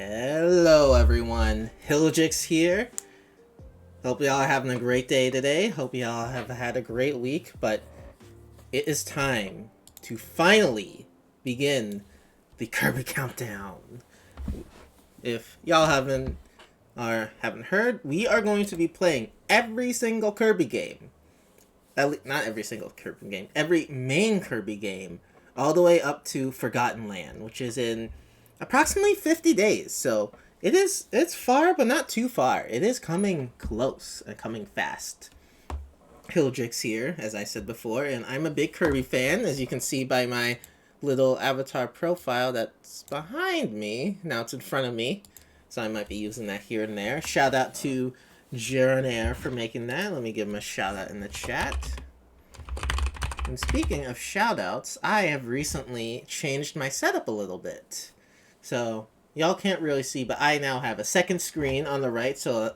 Hello everyone, Hiljix here. Hope y'all are having a great day today. Hope y'all have had a great week, but it is time to finally begin the Kirby countdown. If y'all haven't heard, we are going to be playing every single Kirby game. Not every single Kirby game, every main Kirby game, all the way up to Forgotten Land, which is in approximately 50 days. So it's far, but not too far. It is coming close and coming fast. Hiljix here, as I said before, and I'm a big Kirby fan, as you can see by my little avatar profile that's behind me. Now it's in front of me, so I might be using that here and there. Shout out to Jeronair for making that. Let me give him a shout out in the chat. And speaking of shout outs, I have recently changed my setup a little bit. So y'all can't really see, but I now have a second screen on the right, so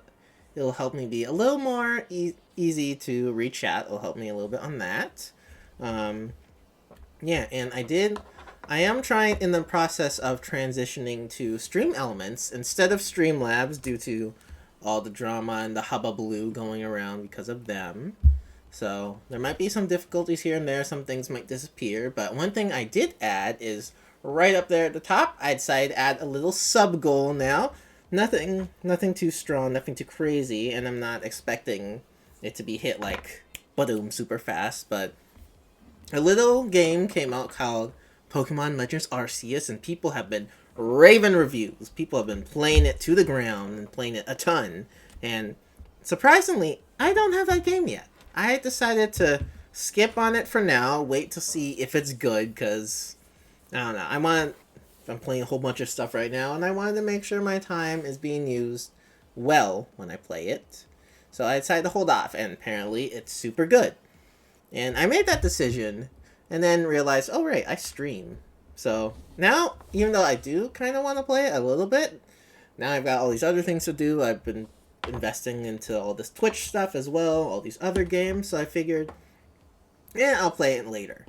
it'll help me be a little more easy to read chat. It'll help me a little bit on that. Yeah, and I am trying in the process of transitioning to Stream Elements instead of Streamlabs due to all the drama and the hubbubaloo going around because of them. So there might be some difficulties here and there. Some things might disappear, but one thing I did add is right up there at the top. I decided to add a little sub goal now. Nothing too strong, nothing too crazy, and I'm not expecting it to be hit like boom super fast, but a little game came out called Pokemon Legends Arceus, and people have been raving reviews. People have been playing it to the ground and playing it a ton, and surprisingly, I don't have that game yet. I decided to skip on it for now, wait to see if it's good, because I don't know. I'm playing a whole bunch of stuff right now, and I wanted to make sure my time is being used well when I play it. So I decided to hold off, and apparently it's super good. And I made that decision, and then realized, oh right, I stream. So now, even though I do kind of want to play it a little bit, now I've got all these other things to do. I've been investing into all this Twitch stuff as well, all these other games, so I figured, yeah, I'll play it later.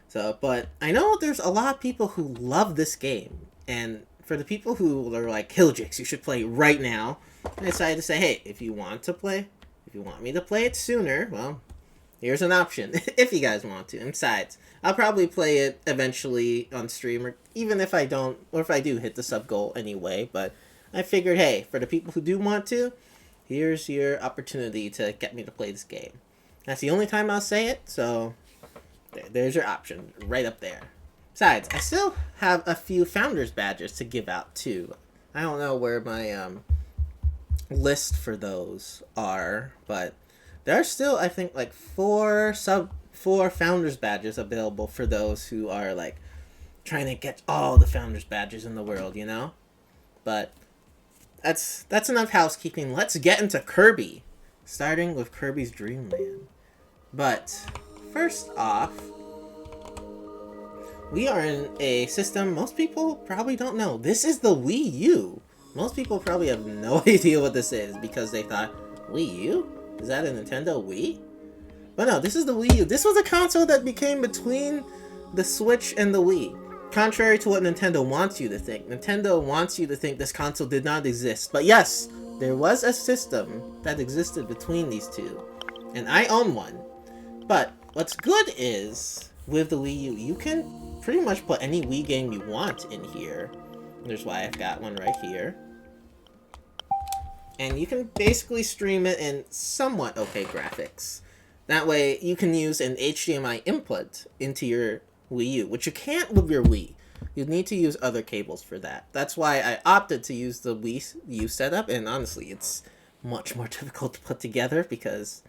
So, but I know there's a lot of people who love this game, and for the people who are like, Hiljix, you should play right now, I decided to say, hey, if you want me to play it sooner, well, here's an option, if you guys want to. And besides, I'll probably play it eventually on stream, or even if I don't, or if I do hit the sub goal anyway, but I figured, hey, for the people who do want to, here's your opportunity to get me to play this game. That's the only time I'll say it, so there's your option, right up there. Besides, I still have a few Founders Badges to give out, too. I don't know where my list for those are, but there are still, I think, like four Founders Badges available for those who are, like, trying to get all the Founders Badges in the world, you know? But that's enough housekeeping. Let's get into Kirby, starting with Kirby's Dream Land. But first off, we are in a system most people probably don't know. This is the Wii U. Most people probably have no idea what this is because they thought, Wii U? Is that a Nintendo Wii? But no, this is the Wii U. This was a console that became between the Switch and the Wii. Contrary to what Nintendo wants you to think. Nintendo wants you to think this console did not exist. But yes, there was a system that existed between these two. And I own one. But what's good is, with the Wii U, you can pretty much put any Wii game you want in here. There's why I've got one right here. And you can basically stream it in somewhat okay graphics. That way, you can use an HDMI input into your Wii U, which you can't with your Wii. You'd need to use other cables for that. That's why I opted to use the Wii U setup, and honestly, it's much more difficult to put together because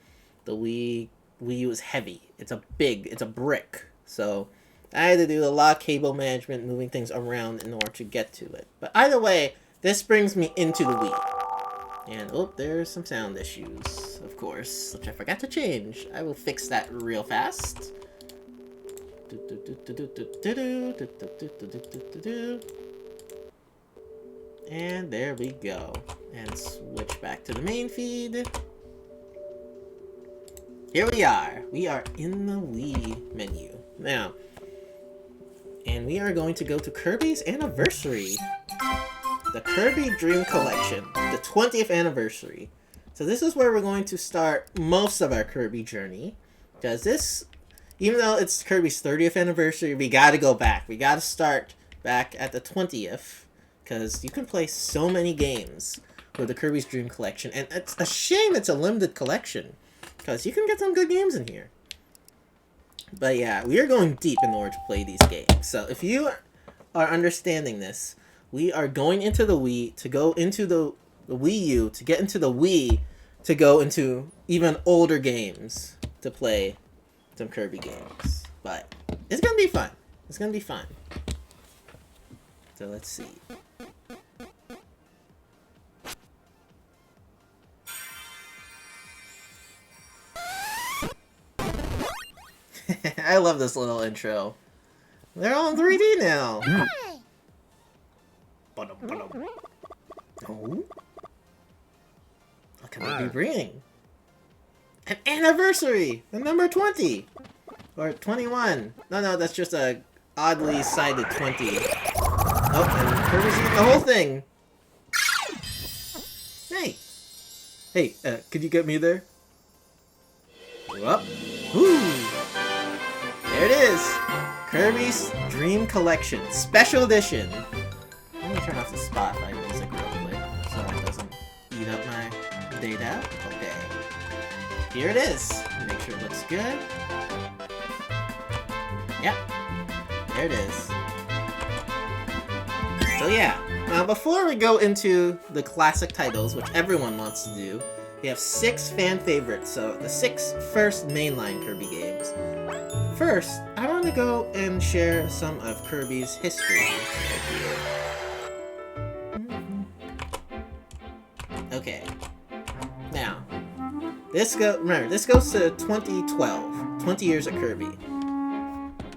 the Wii U is heavy. It's a brick. So I had to do a lot of cable management, moving things around in order to get to it. But either way, this brings me into the Wii. And, oh, there's some sound issues, of course, which I forgot to change. I will fix that real fast. And there we go. And switch back to the main feed. Here we are. We are in the Wii menu. Now, and we are going to go to Kirby's Anniversary. the Kirby Dream Collection, the 20th anniversary. So this is where we're going to start most of our Kirby journey. Because this, even though it's Kirby's 30th anniversary, we gotta go back. We gotta start back at the 20th. Because you can play so many games with the Kirby's Dream Collection. And it's a shame it's a limited collection. Because you can get some good games in here. But yeah, we are going deep in order to play these games. So if you are understanding this, we are going into the Wii to go into the Wii U to get into the Wii to go into even older games to play some Kirby games. But it's gonna be fun. It's gonna be fun. So let's see. I love this little intro. They're all in 3D now. Oh? What can they be bringing? An anniversary! The number 20! Or 21. No, that's just a oddly sided 20. Oh, and Kirby's eating the whole thing! Hey! Hey, could you get me there? Whoop! Woo! There it is! Kirby's Dream Collection, Special Edition! Let me turn off the Spotify music real quick so it doesn't eat up my data. Okay. Here it is. Make sure it looks good. Yep. There it is. So yeah, now before we go into the classic titles, which everyone wants to do, we have 6 fan favorites, so the 6 first mainline Kirby games. First, I want to go and share some of Kirby's history. Okay. Now, remember, this goes to 2012. 20 years of Kirby.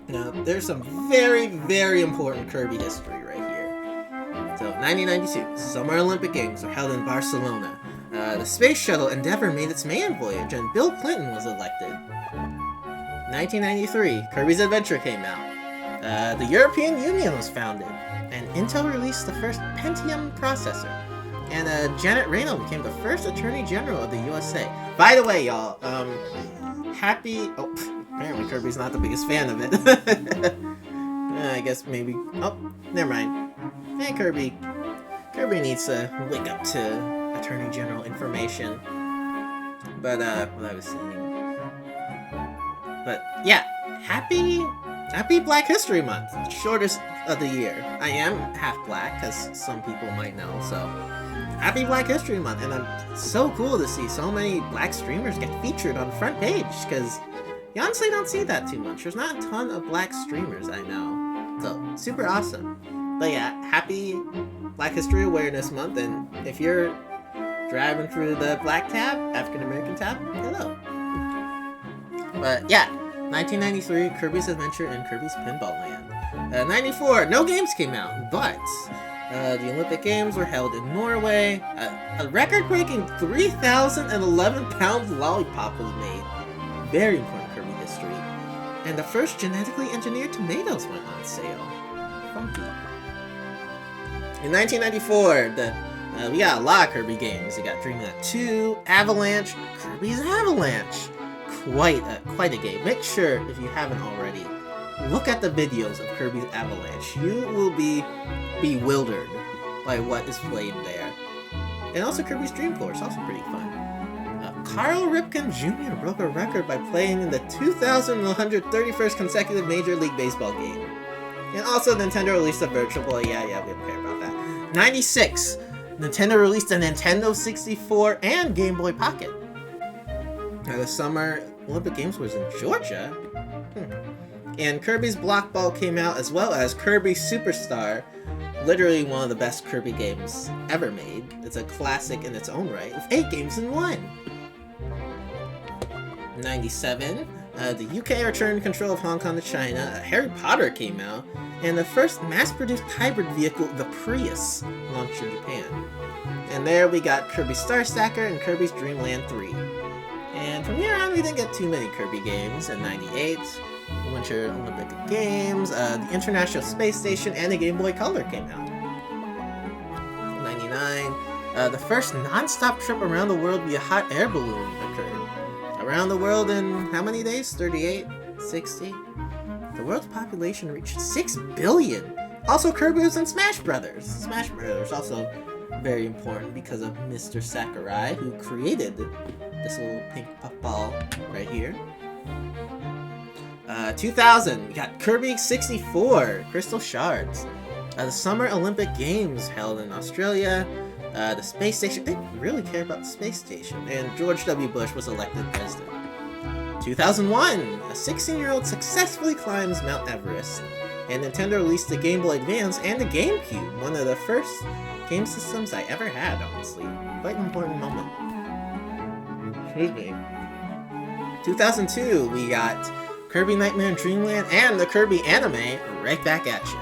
Now, there's some very, very important Kirby history right here. So, 1992, Summer Olympic Games were held in Barcelona. The Space Shuttle Endeavour made its maiden voyage, and Bill Clinton was elected. 1993, Kirby's Adventure came out. The European Union was founded, and Intel released the first Pentium processor. And Janet Reno became the first Attorney General of the USA. By the way, y'all, apparently Kirby's not the biggest fan of it. I guess maybe, never mind. Hey, Kirby. Kirby needs to wake up to Attorney General information. But, what I was saying. But, yeah, happy Black History Month. Shortest of the year. I am half black, as some people might know, so happy Black History Month, and it's so cool to see so many black streamers get featured on the front page, because you honestly don't see that too much. There's not a ton of black streamers I know, so super awesome. But yeah, happy Black History Awareness Month, and if you're driving through the black tab, African American tab, hello. But yeah, 1993, Kirby's Adventure and Kirby's Pinball Land. 94, no games came out, but the Olympic Games were held in Norway. A record-breaking 3,011-pound lollipop was made. Very important Kirby history. And the first genetically engineered tomatoes went on sale. Funky. In 1994, we got a lot of Kirby games. We got Dreamland 2, Avalanche, Kirby's Avalanche. Quite a game. Make sure, if you haven't already, look at the videos of Kirby's Avalanche. You will be bewildered by what is played there. And also Kirby's Dream Course, also pretty fun. Carl Ripken Jr. broke a record by playing in the 2,131st consecutive Major League Baseball game. And also Nintendo released a Virtual Boy. Yeah, we don't care about that. 96, Nintendo released a Nintendo 64 and Game Boy Pocket. The Summer Olympic Games was in Georgia. And Kirby's Block Ball came out, as well as Kirby Superstar, literally one of the best Kirby games ever made. It's a classic in its own right, with 8 games in 1. 97, the UK returned control of Hong Kong to China. Harry Potter came out, and the first mass-produced hybrid vehicle, the Prius, launched in Japan. And there we got Kirby Star Stacker and Kirby's Dream Land 3. And from here on, we didn't get too many Kirby games. In 98, the Winter Olympic Games, the International Space Station, and the Game Boy Color came out. The first non-stop trip around the world via hot air balloon occurred. Around the world in how many days? 38? 60? The world's population reached 6 billion! Also, Kirby was in Smash Brothers. Smash Brothers also very important because of Mr. Sakurai, who created this little pink puffball right here. 2000, we got Kirby 64, Crystal Shards. The Summer Olympic Games held in Australia. The space station, they really care about the space station. And George W. Bush was elected president. 2001, a 16-year-old successfully climbs Mount Everest. And Nintendo released the Game Boy Advance and the GameCube, one of the first game systems I ever had, honestly. Quite an important moment. Excuse me. 2002, we got Kirby Nightmare Dreamland and the Kirby anime right back at you.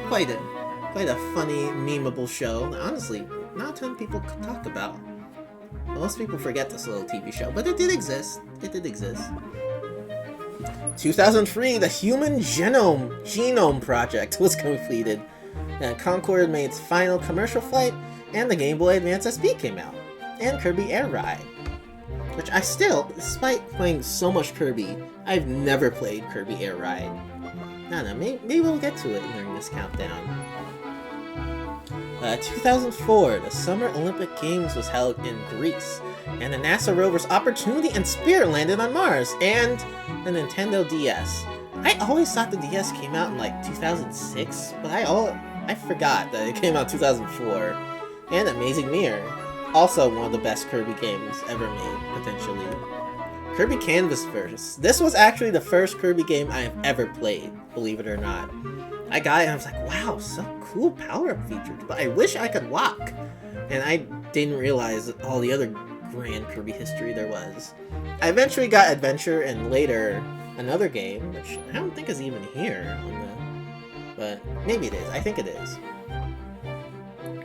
Quite a funny, memeable show. Honestly, not a ton of people could talk about. Most people forget this little TV show, but it did exist. It did exist. 2003, the Human Genome Project was completed. And Concorde made its final commercial flight, and the Game Boy Advance SP came out. And Kirby Air Ride. Which I still, despite playing so much Kirby, I've never played Kirby Air Ride. I don't know, maybe we'll get to it during this countdown. 2004, the Summer Olympic Games was held in Greece, and the NASA rovers Opportunity and Spirit landed on Mars, and the Nintendo DS. I always thought the DS came out in like 2006, but I forgot that it came out in 2004. And Amazing Mirror, also one of the best Kirby games ever made, potentially. Kirby Canvas Verse. This was actually the first Kirby game I have ever played, believe it or not. I got it and I was like, wow, so cool power-up features, but I wish I could walk. And I didn't realize all the other grand Kirby history there was. I eventually got Adventure and later another game, which I don't think is even here on the... But maybe it is. I think it is.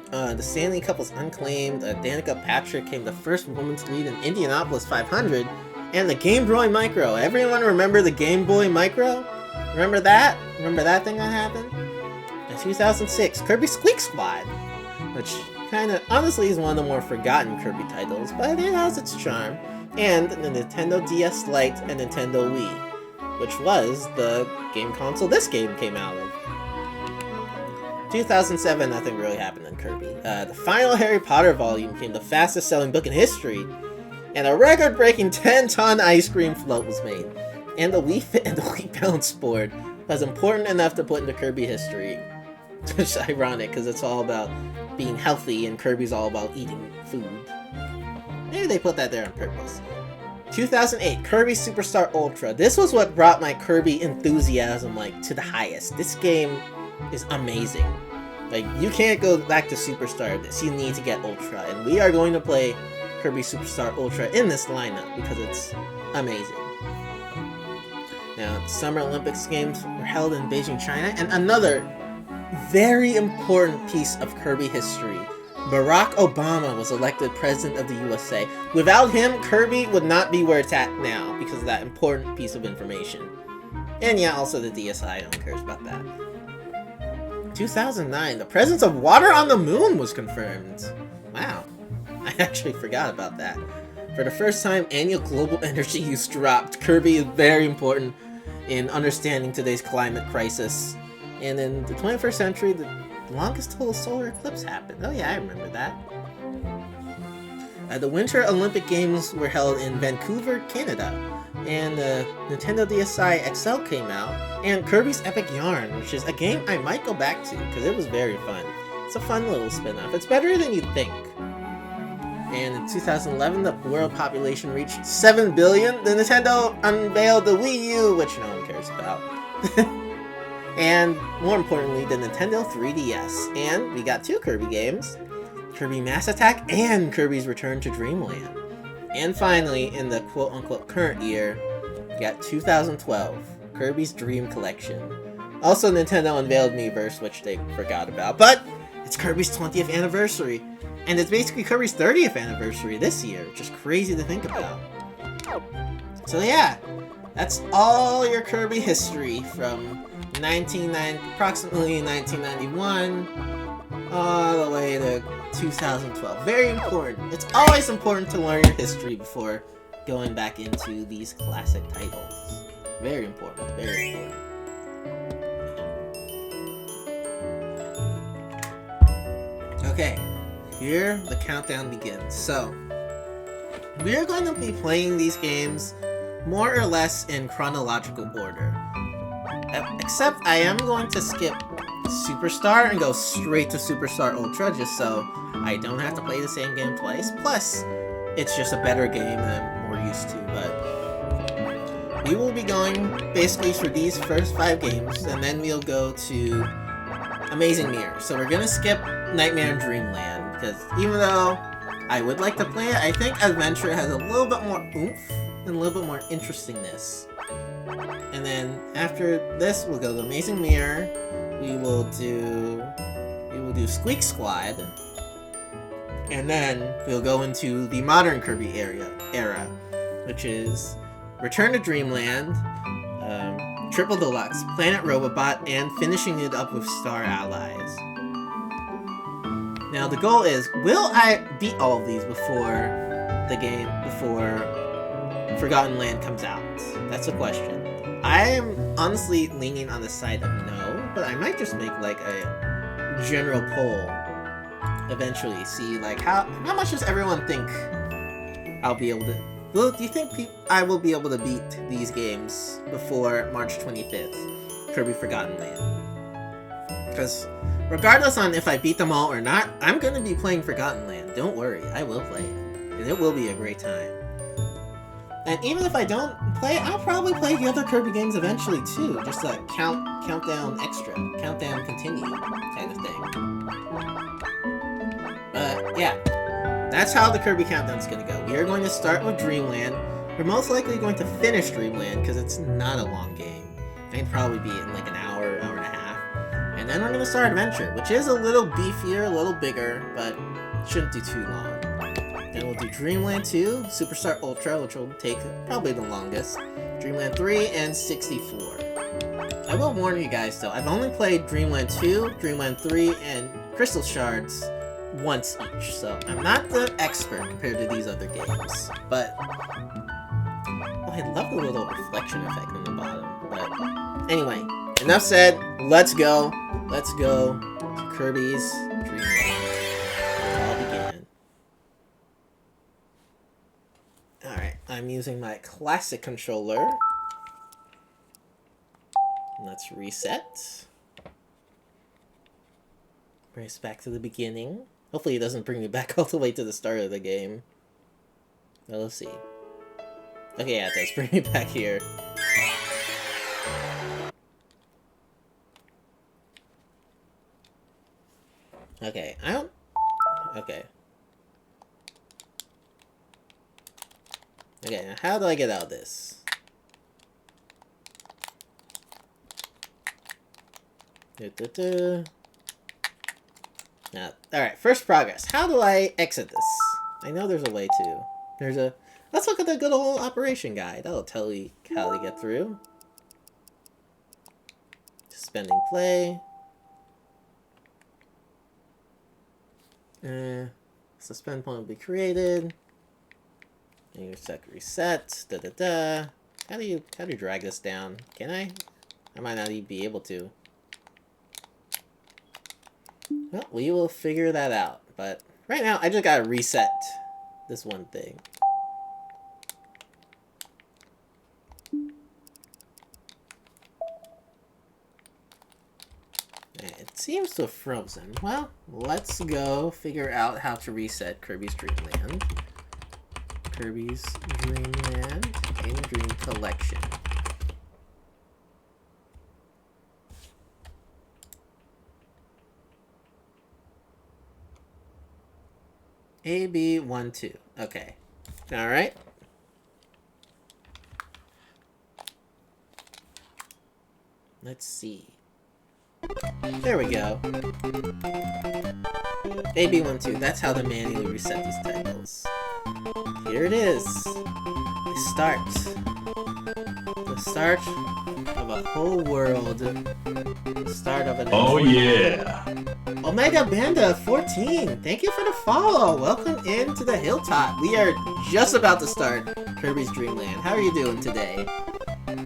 The Stanley Cup was unclaimed. Danica Patrick came the first woman to lead in Indianapolis 500. And the Game Boy Micro. Everyone remember the Game Boy Micro? Remember that? Remember that thing that happened? In 2006, Kirby Squeak Squad, which kind of honestly is one of the more forgotten Kirby titles, but it has its charm. And the Nintendo DS Lite and Nintendo Wii, which was the game console this game came out of. 2007, nothing really happened in Kirby. The final Harry Potter volume became the fastest selling book in history, and a record-breaking 10-ton ice cream float was made. And the Wii Fit and the Wii Balance board was important enough to put into Kirby history. Which is ironic, because it's all about being healthy, and Kirby's all about eating food. Maybe they put that there on purpose. 2008, Kirby Superstar Ultra. This was what brought my Kirby enthusiasm, like, to the highest. This game is amazing. Like, you can't go back to Superstar this. You need to get Ultra. And we are going to play Kirby Superstar Ultra in this lineup, because it's amazing. Now, the Summer Olympics Games were held in Beijing, China, and another very important piece of Kirby history. Barack Obama was elected President of the USA. Without him, Kirby would not be where it's at now, because of that important piece of information. And yeah, also the DSi, no one cares about that. 2009, the presence of water on the moon was confirmed. Wow, I actually forgot about that. For the first time, annual global energy use dropped. Kirby is very important in understanding today's climate crisis. And in the 21st century, the longest total solar eclipse happened. Oh yeah, I remember that. The Winter Olympic Games were held in Vancouver, Canada. And the Nintendo DSi XL came out. And Kirby's Epic Yarn, which is a game I might go back to, because it was very fun. It's a fun little spin-off. It's better than you'd think. And in 2011, the world population reached 7 billion. The Nintendo unveiled the Wii U, which no one cares about. And more importantly, the Nintendo 3DS. And we got 2 Kirby games, Kirby Mass Attack and Kirby's Return to Dreamland. And finally, in the quote-unquote current year, we got 2012, Kirby's Dream Collection. Also, Nintendo unveiled Miiverse, which they forgot about, but it's Kirby's 20th anniversary. And it's basically Kirby's 30th anniversary this year, which is crazy to think about. So yeah, that's all your Kirby history from approximately 1991 all the way to 2012. Very important. It's always important to learn your history before going back into these classic titles. Very important, very important. Okay, here the countdown begins. So, we are going to be playing these games more or less in chronological order. Except I am going to skip Superstar and go straight to Superstar Ultra just so I don't have to play the same game twice. Plus, it's just a better game than I'm more used to, but we will be going basically for these first 5 games, and then we'll go to Amazing Mirror. So we're gonna skip Nightmare and Dreamland, because even though I would like to play it, I think Adventure has a little bit more oomph and a little bit more interestingness. And then after this, we'll go to Amazing Mirror. We will do Squeak Squad, and then we'll go into the modern Kirby era, which is Return to Dreamland, Triple Deluxe, Planet Robobot, and finishing it up with Star Allies. Now the goal is, will I beat all of these before Forgotten Land comes out? That's a question. I am honestly leaning on the side of no, but I might just make like a general poll eventually. See like how much does everyone think I'll be able to. Well, do you think I will be able to beat these games before March 25th, Kirby Forgotten Land? Because regardless on if I beat them all or not, I'm going to be playing Forgotten Land. Don't worry, I will play it. And it will be a great time. And even if I don't play it, I'll probably play the other Kirby games eventually too. Just a countdown extra, countdown continue kind of thing. But yeah, that's how the Kirby countdown's going to go. We are going to start with Dreamland. We're most likely going to finish Dreamland because it's not a long game. I can probably beat it in like an hour, hour and a half. And then we're going to start Adventure, which is a little beefier, a little bigger, but shouldn't do too long. Then we'll do Dreamland 2, Superstar Ultra, which will take probably the longest, Dreamland 3, and 64. I will warn you guys though, I've only played Dreamland 2, Dreamland 3, and Crystal Shards once each, so I'm not the expert compared to these other games. But oh, I love the little reflection effect on the bottom. But anyway, enough said. Let's go. Let's go to Kirby's Dream Land. It all began. Alright, I'm using my classic controller. Let's reset. Bring us back to the beginning. Hopefully it doesn't bring me back all the way to the start of the game. Well, let's see. Okay, yeah, it does bring me back here. Okay, I don't... Okay. Okay, now how do I get out of this? Now, alright, first progress. How do I exit this? I know there's a way to. There's a... Let's look at the good old operation guide. That'll tell you how to get through. Suspending play. Suspend point will be created. And your sec reset. How do you drag this down? Can I? I might not even be able to. Well, we will figure that out. But right now, I just gotta reset this one thing. It seems to have frozen. Well, let's go figure out how to reset Kirby's Dream Land. Kirby's Dream Land and Dream Collection. AB12. Okay. Alright. Let's see. There we go. AB12. That's how to manually reset these titles. Here it is. The Start of a whole world. The start of an Oh yeah! Omega Banda 14, thank you for the follow. Welcome into the hilltop. We are just about to start Kirby's Dream Land. How are you doing today?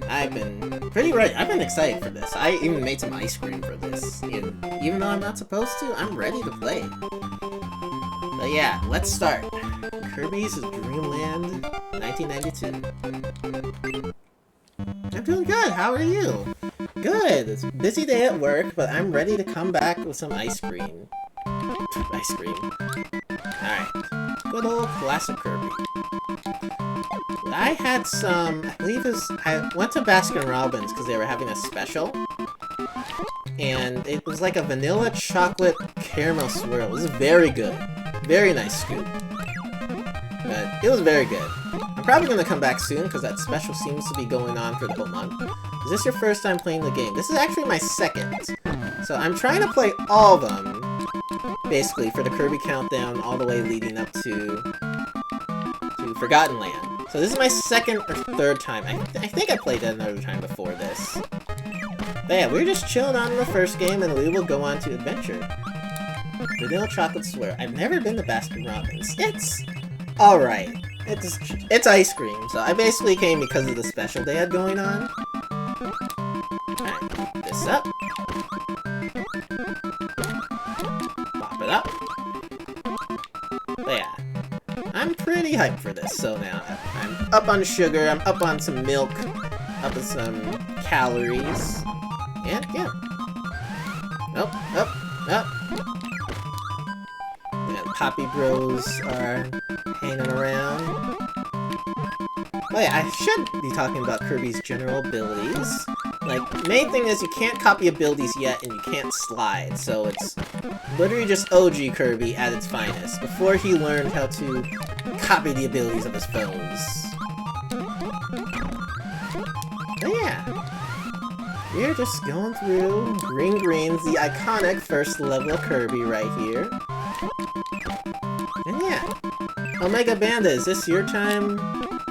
I've been I've been excited for this. I even made some ice cream for this. And even though I'm not supposed to, I'm ready to play. But yeah, let's start. Kirby's Dream Land 1992. I'm doing good. How are you? Good. It's a busy day at work, but I'm ready to come back with some ice cream. Ice cream. Alright. Good old classic Kirby. I had some, I went to Baskin Robbins because they were having a special. And it was like a vanilla chocolate caramel swirl. It was very good. Very nice scoop. But it was very good. I'm probably going to come back soon because that special seems to be going on for the whole month. Is this your first time playing the game? This is actually my second. So I'm trying to play all of them, basically, for the Kirby Countdown all the way leading up to Forgotten Land. So this is my second or third time. I think I played it another time before this. But yeah, we're just chilling on in the first game and we will go on to Adventure. Vanilla Chocolate Swirl. I've never been to Baskin Robbins. It's alright. It's ice cream, so I basically came because of the special they had going on. Alright, keep this up. Pop it up. But yeah, I'm pretty hyped for this, so now I'm up on sugar, I'm up on some milk, up on some calories. And yeah. Up. And Poppy Bros are hanging around. Oh yeah, I should be talking about Kirby's general abilities. Like, main thing is you can't copy abilities yet and you can't slide, so it's literally just OG Kirby at its finest, before he learned how to copy the abilities of his foes. But yeah, we're just going through Green Green's the iconic first level of Kirby right here. And yeah, Omega Banda, is this your time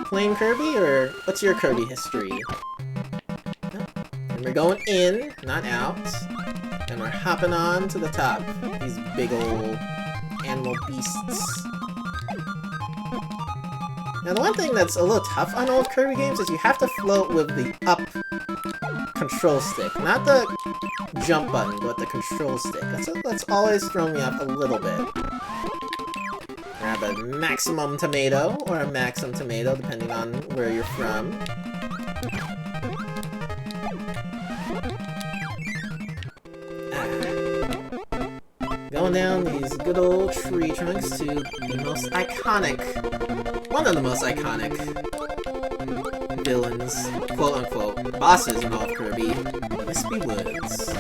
playing Kirby, or what's your Kirby history? Oh. And we're going in, not out, and we're hopping on to the top. These big old animal beasts. Now the one thing that's a little tough on old Kirby games is you have to float with the up control stick. Not the jump button, but the control stick. That's always thrown me off a little bit. Grab a maximum tomato, or a maximum tomato, depending on where you're from. Going down these good old tree trunks to the most iconic, one of the most iconic villains, quote-unquote, bosses in all of Kirby, Wispy Woods.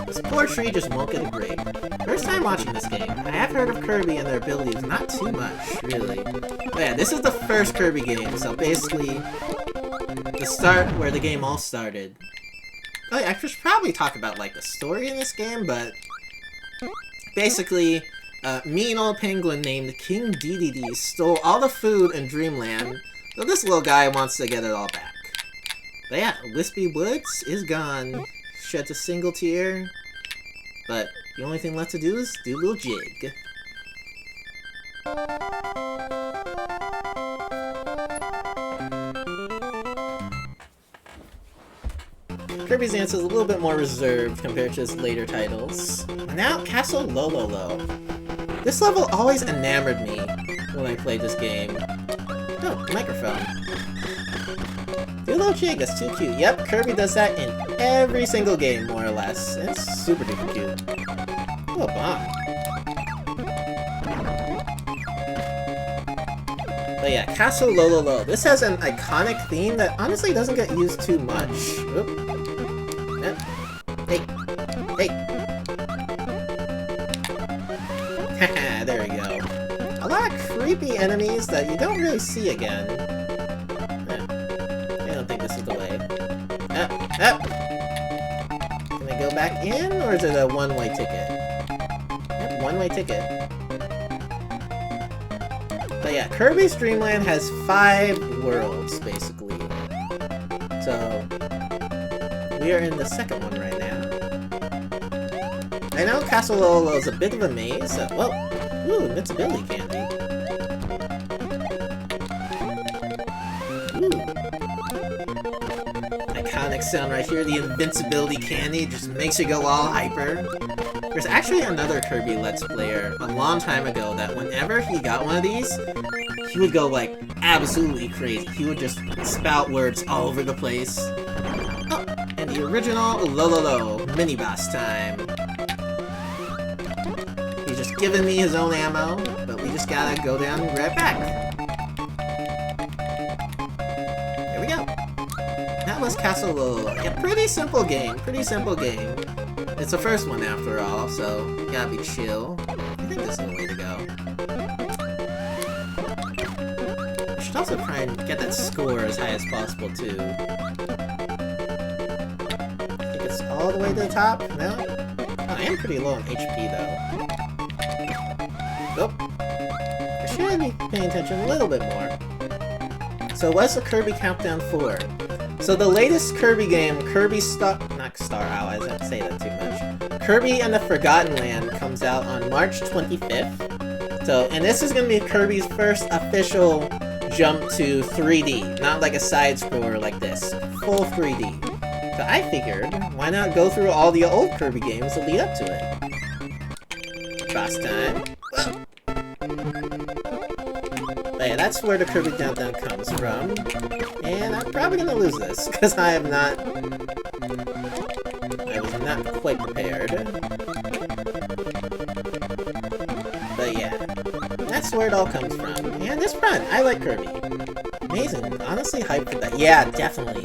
This poor tree just won't get a break. First time watching this game, I have heard of Kirby and their abilities, not too much, really. But yeah, this is the first Kirby game, so basically, the start where the game all started. Oh yeah, I should probably talk about, like, the story in this game, but basically, a mean old penguin named King DDD stole all the food in Dreamland, so this little guy wants to get it all back. But yeah, Wispy Woods is gone. Sheds a single tear, but the only thing left to do is do a little jig. Kirby's Dance is a little bit more reserved compared to his later titles. And now, Castle Lololo. This level always enamored me when I played this game. Oh, microphone. Do a little jig, that's too cute. Yep, Kirby does that in every single game, more or less. It's super duper cute. Oh, bomb. But yeah, Castle Lololo. This has an iconic theme that honestly doesn't get used too much. Oop. Hey. Haha, there we go. A lot of creepy enemies that you don't really see again. I don't think this is the way. Can I go back in, or is it a one-way ticket? Yep, one-way ticket. But yeah, Kirby's Dream Land has 5 worlds, basically. So So we are in the second one right now. I know Castle Lolo is a bit of a maze. So, whoa! Ooh, invincibility candy. Ooh. Iconic sound right here. The invincibility candy just makes you go all hyper. There's actually another Kirby Let's Player a long time ago that whenever he got one of these, he would go like absolutely crazy. He would just spout words all over the place. Oh, and the original Lololo mini boss time. He's just giving me his own ammo, but we just gotta go down and grab back. There we go. That was Castle Lolo. Yeah, pretty simple game. Pretty simple game. It's the first one after all, so you gotta be chill. I think this is the way to go. I should also try and get that score as high as possible too. I think it's all the way to the top? No? Oh, I am pretty low on HP though. Oh. I should be paying attention a little bit more. So what's the Kirby Countdown for? So the latest Kirby game, not Star Allies, I don't say that too much. Kirby and the Forgotten Land comes out on March 25th. So, and this is going to be Kirby's first official jump to 3D, not like a side-scroller like this, full 3D. So I figured, why not go through all the old Kirby games that lead up to it? Boss time. Whoa. But yeah, that's where the Kirby Countdown comes from. And I'm probably gonna lose this, because I was not quite prepared. But yeah, that's where it all comes from. And it's fun, I like Kirby. Amazing, honestly hyped for that. Yeah, definitely.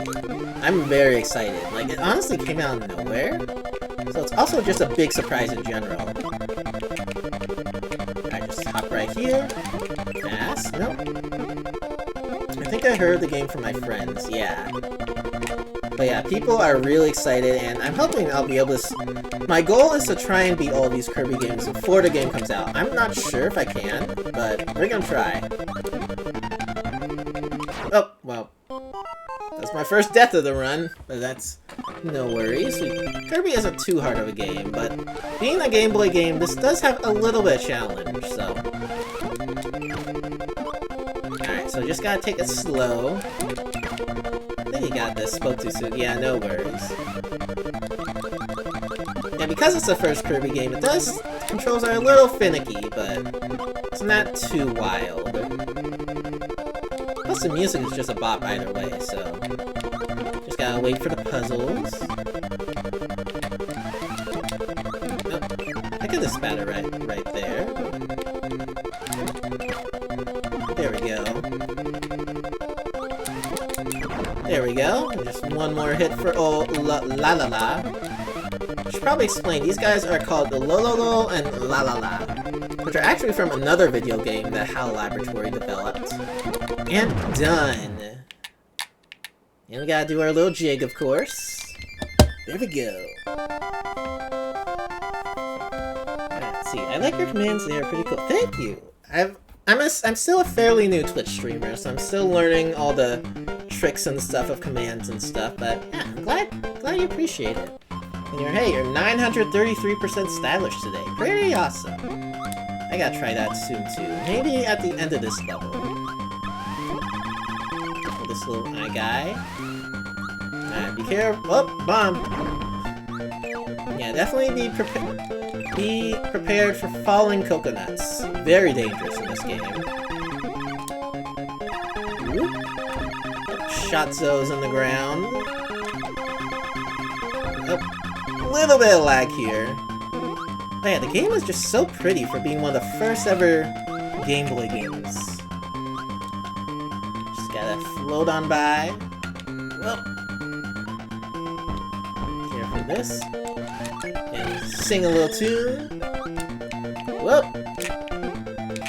I'm very excited. Like, it honestly came out of nowhere. So it's also just a big surprise in general. I just hop right here. Fast, nope. I think I heard the game from my friends, yeah. But yeah, people are really excited, and I'm hoping I'll be able to... My goal is to try and beat all these Kirby games before the game comes out. I'm not sure if I can, but we're gonna try. Oh, well. That's my first death of the run, but that's no worries. Kirby isn't too hard of a game, but being a Game Boy game, this does have a little bit of challenge, so... Alright, so just gotta take it slow. I think you got this, spoke too soon. Yeah, no worries. Yeah, because it's the first Kirby game, the controls are a little finicky, but it's not too wild. Plus the music is just a bop either way, so... Just gotta wait for the puzzles. Oh, I could have spat it right there. There we go. There we go. Just one more hit for La La La. I should probably explain, these guys are called the Lololo and La La La, which are actually from another video game that HAL Laboratory developed. And done! And we gotta do our little jig, of course. There we go. Let's see, I like your commands, they are pretty cool. Thank you! I'm still a fairly new Twitch streamer, so I'm still learning all the tricks and stuff of commands and stuff, but yeah, I'm glad you appreciate it. And you're 933% stylish today. Pretty awesome. I gotta try that soon too. Maybe at the end of this level. This little eye guy. Alright, be careful. Oh, bomb! Yeah, definitely be prepared for falling coconuts. Very dangerous in this game. Whoop. Shot those in the ground. Oh, a little bit of lag here. But yeah, the game is just so pretty for being one of the first ever Game Boy games. Just gotta float on by. Whoop. Care for this. And sing a little tune. Whoop.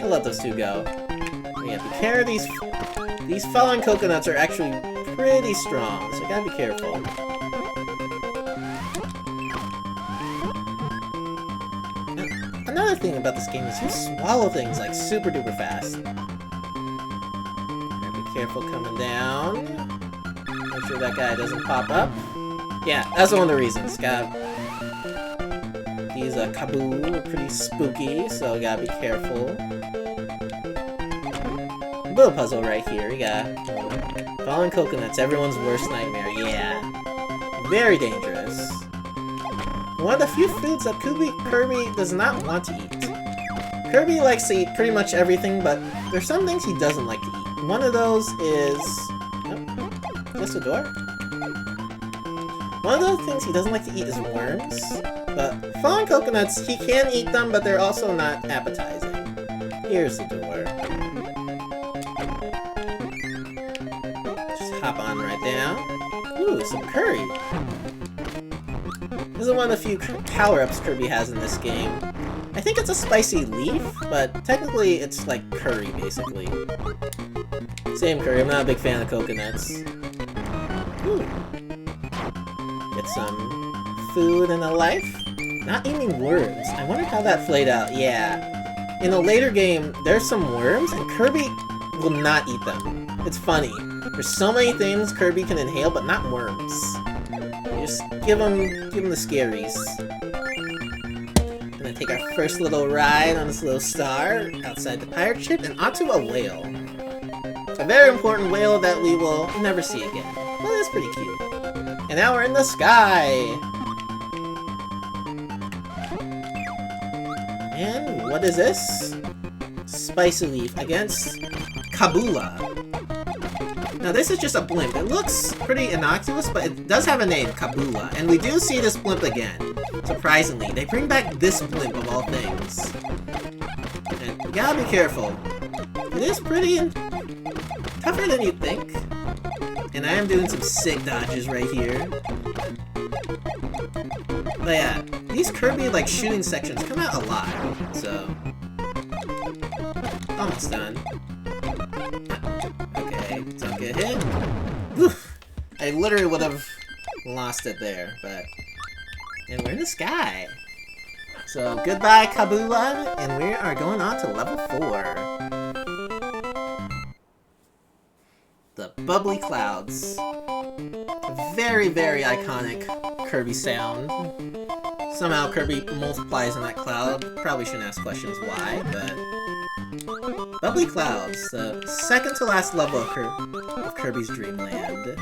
I'll let those two go. Yeah, be careful. These falling coconuts are actually pretty strong, so you gotta be careful. Another thing about this game is you swallow things like super duper fast. Be careful coming down. Make sure that guy doesn't pop up. Yeah, that's one of the reasons. These Kaboo are pretty spooky, so gotta be careful. Little puzzle right here. We got fallen coconuts, everyone's worst nightmare. Yeah, very dangerous. One of the few foods that Kirby does not want to eat. Kirby likes to eat pretty much everything, but there's some things he doesn't like to eat. One of those is... Oh, is this a door? One of the things he doesn't like to eat is worms. But fallen coconuts, he can eat them, but they're also not appetizing. Here's the door. Just hop on right down. Ooh, some curry. This is one of the few power-ups Kirby has in this game. I think it's a spicy leaf, but technically it's like curry, basically. Same curry, I'm not a big fan of coconuts. Ooh. Get some food and a life. Not eating worms. I wonder how that played out. Yeah. In a later game, there's some worms, and Kirby will not eat them. It's funny. There's so many things Kirby can inhale, but not worms. You just give him the scaries. Gonna take our first little ride on this little star outside the pirate ship and onto a whale. A very important whale that we will never see again. Well, that's pretty cute. And now we're in the sky! And what is this? Spicy leaf against Kabula. Now this is just a blimp. It looks pretty innocuous, but it does have a name, Kabula. And we do see this blimp again. Surprisingly, they bring back this blimp of all things. And you gotta be careful. It is pretty tougher than you'd think. And I am doing some sick dodges right here. But yeah, these Kirby like shooting sections come out a lot, so almost done. Okay, don't get hit. Oof. I literally would have lost it there, but and we're in the sky. So goodbye, Kabula, and we are going on to level 4. The bubbly clouds. Very, very iconic Kirby sound. Somehow Kirby multiplies in that cloud. Probably shouldn't ask questions why, but... Bubbly Clouds, the second to last level of Kirby's Dreamland.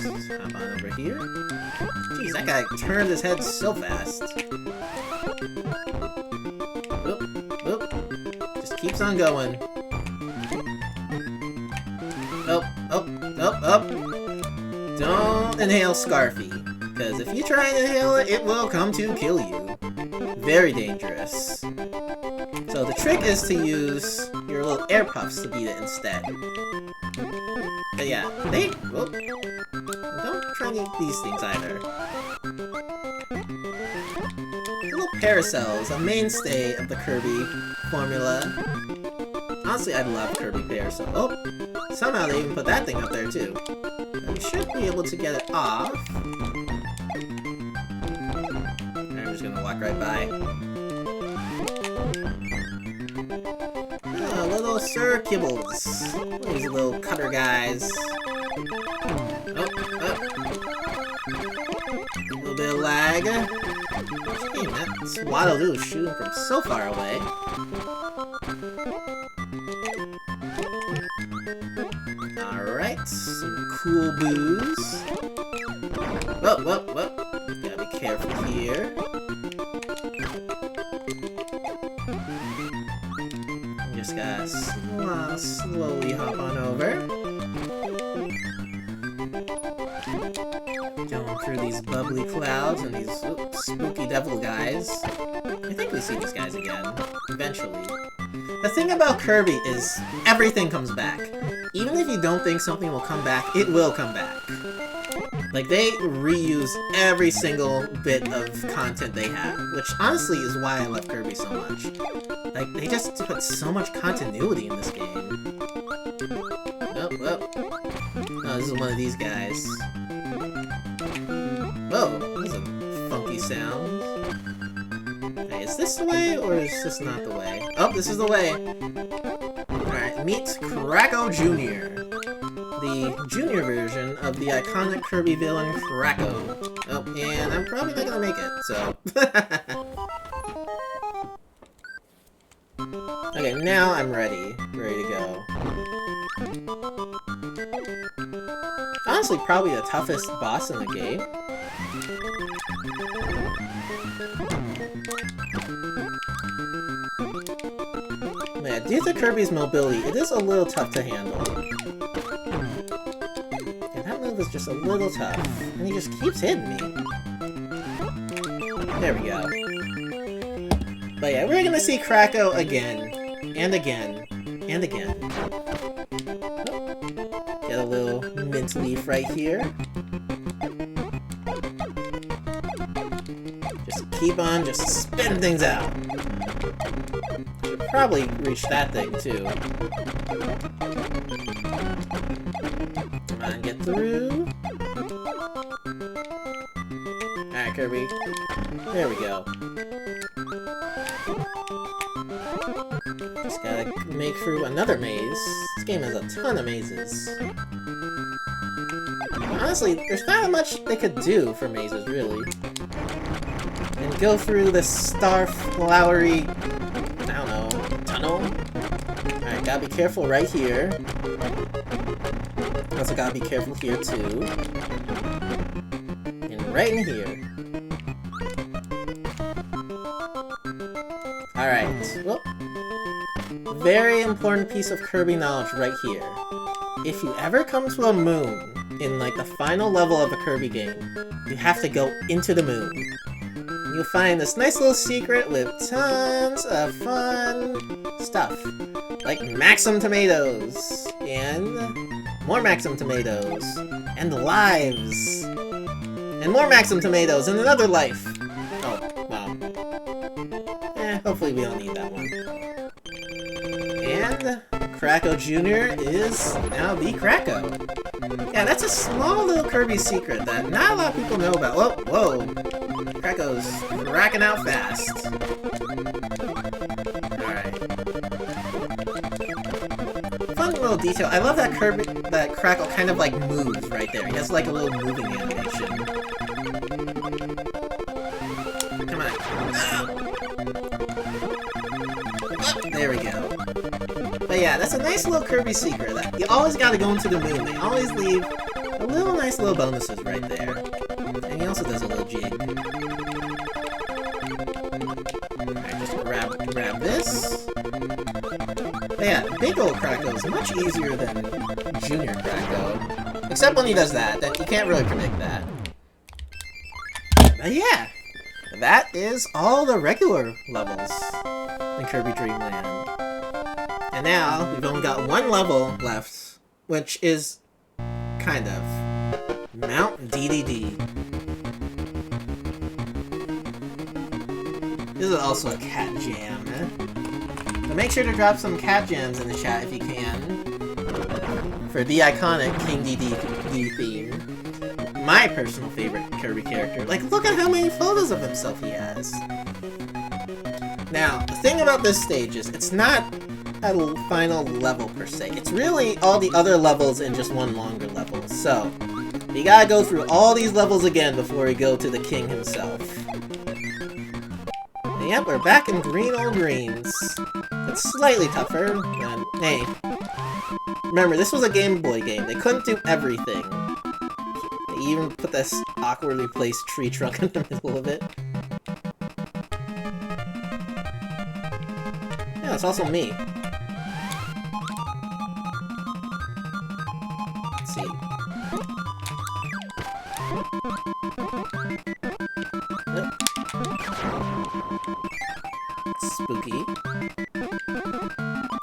Just hop on over here. Jeez, that guy turned his head so fast. Whoop, whoop. Just keeps on going. Oh, oh, oh, oh. Don't inhale Scarfy, because if you try and inhale it, it will come to kill you. Very dangerous. So the trick is to use your little air puffs to beat it instead. But yeah, don't try and eat these things either. Little Paracels, a mainstay of the Kirby formula. Honestly, I love Kirby Paracel. Oh, somehow they even put that thing up there too. We should be able to get it off. I'm just gonna walk right by. Oh, little Sir Kibbles. These little cutter guys. Oh, oh. A little bit of lag. Dang, that Waddle-Doo is shooting from so far away. Alright, some cool boos. Whoa, whoa, whoa. Gotta be careful here. Just gotta slowly hop on over. Going through these bubbly clouds and these spooky devil guys. I think we see these guys again, eventually. The thing about Kirby is everything comes back. Even if you don't think something will come back, it will come back. Like, they reuse every single bit of content they have, which honestly is why I love Kirby so much. Like, they just put so much continuity in this game. Oh, oh. Oh, this is one of these guys. Whoa, that's a funky sound. Hey, is this the way, or is this not the way? Oh, this is the way. Alright, meet Kracko Jr. the junior version of the iconic Kirby villain Kracko. Oh, and I'm probably not gonna make it, so... Okay, now I'm ready. Ready to go. Honestly, probably the toughest boss in the game. Yeah, due to Kirby's mobility, it is a little tough to handle. And that move is just a little tough. And he just keeps hitting me. There we go. But yeah, we're gonna see Kracko again. And again. And again. Oh. Get a little mint leaf right here. Just keep on just spitting things out. Probably reach that thing too. Come on, get through. Alright, Kirby. There we go. Just gotta make through another maze. This game has a ton of mazes. Honestly, there's not much they could do for mazes, really. And go through this star-flowery, I don't know, tunnel? Alright, gotta be careful right here. Also gotta be careful here, too. And right in here. Alright, well, very important piece of Kirby knowledge right here. If you ever come to a moon in like the final level of a Kirby game, you have to go into the moon. You'll find this nice little secret with tons of fun stuff. Like Maxim tomatoes, and more Maxim tomatoes, and lives, and more Maxim tomatoes, and another life. Oh, wow. Hopefully we don't need that one. And Kracko Jr. is now the Kracko. Yeah, that's a small little Kirby secret that not a lot of people know about. Whoa, whoa. Kracko's cracking out fast. Alright. Fun little detail. I love that Kracko kind of like moves right there. He has like a little moving animation. Come on. There we go. But yeah, that's a nice little Kirby secret. That you always gotta go into the moon. They always leave a little nice little bonuses right there. And he also does a little jig. Alright, just grab this. But yeah, big old Kracko is much easier than Junior Kracko. Except when he does that, then you can't really predict that. But yeah, that is all the regular levels in Kirby Dream Land. And now, we've only got one level left, which is, kind of, Mount DDD. This is also a cat jam. So make sure to drop some cat jams in the chat if you can, for the iconic King DDD theme. My personal favorite Kirby character. Like, look at how many photos of himself he has. Now, the thing about this stage is, it's not a final level per se. It's really all the other levels in just one longer level. So, you gotta go through all these levels again before we go to the king himself. And yep, we're back in green old greens. It's slightly tougher, but hey. Remember, this was a Game Boy game. They couldn't do everything. They even put this awkwardly placed tree trunk in the middle of it. Yeah, it's also me. Let's see. Nope. Spooky.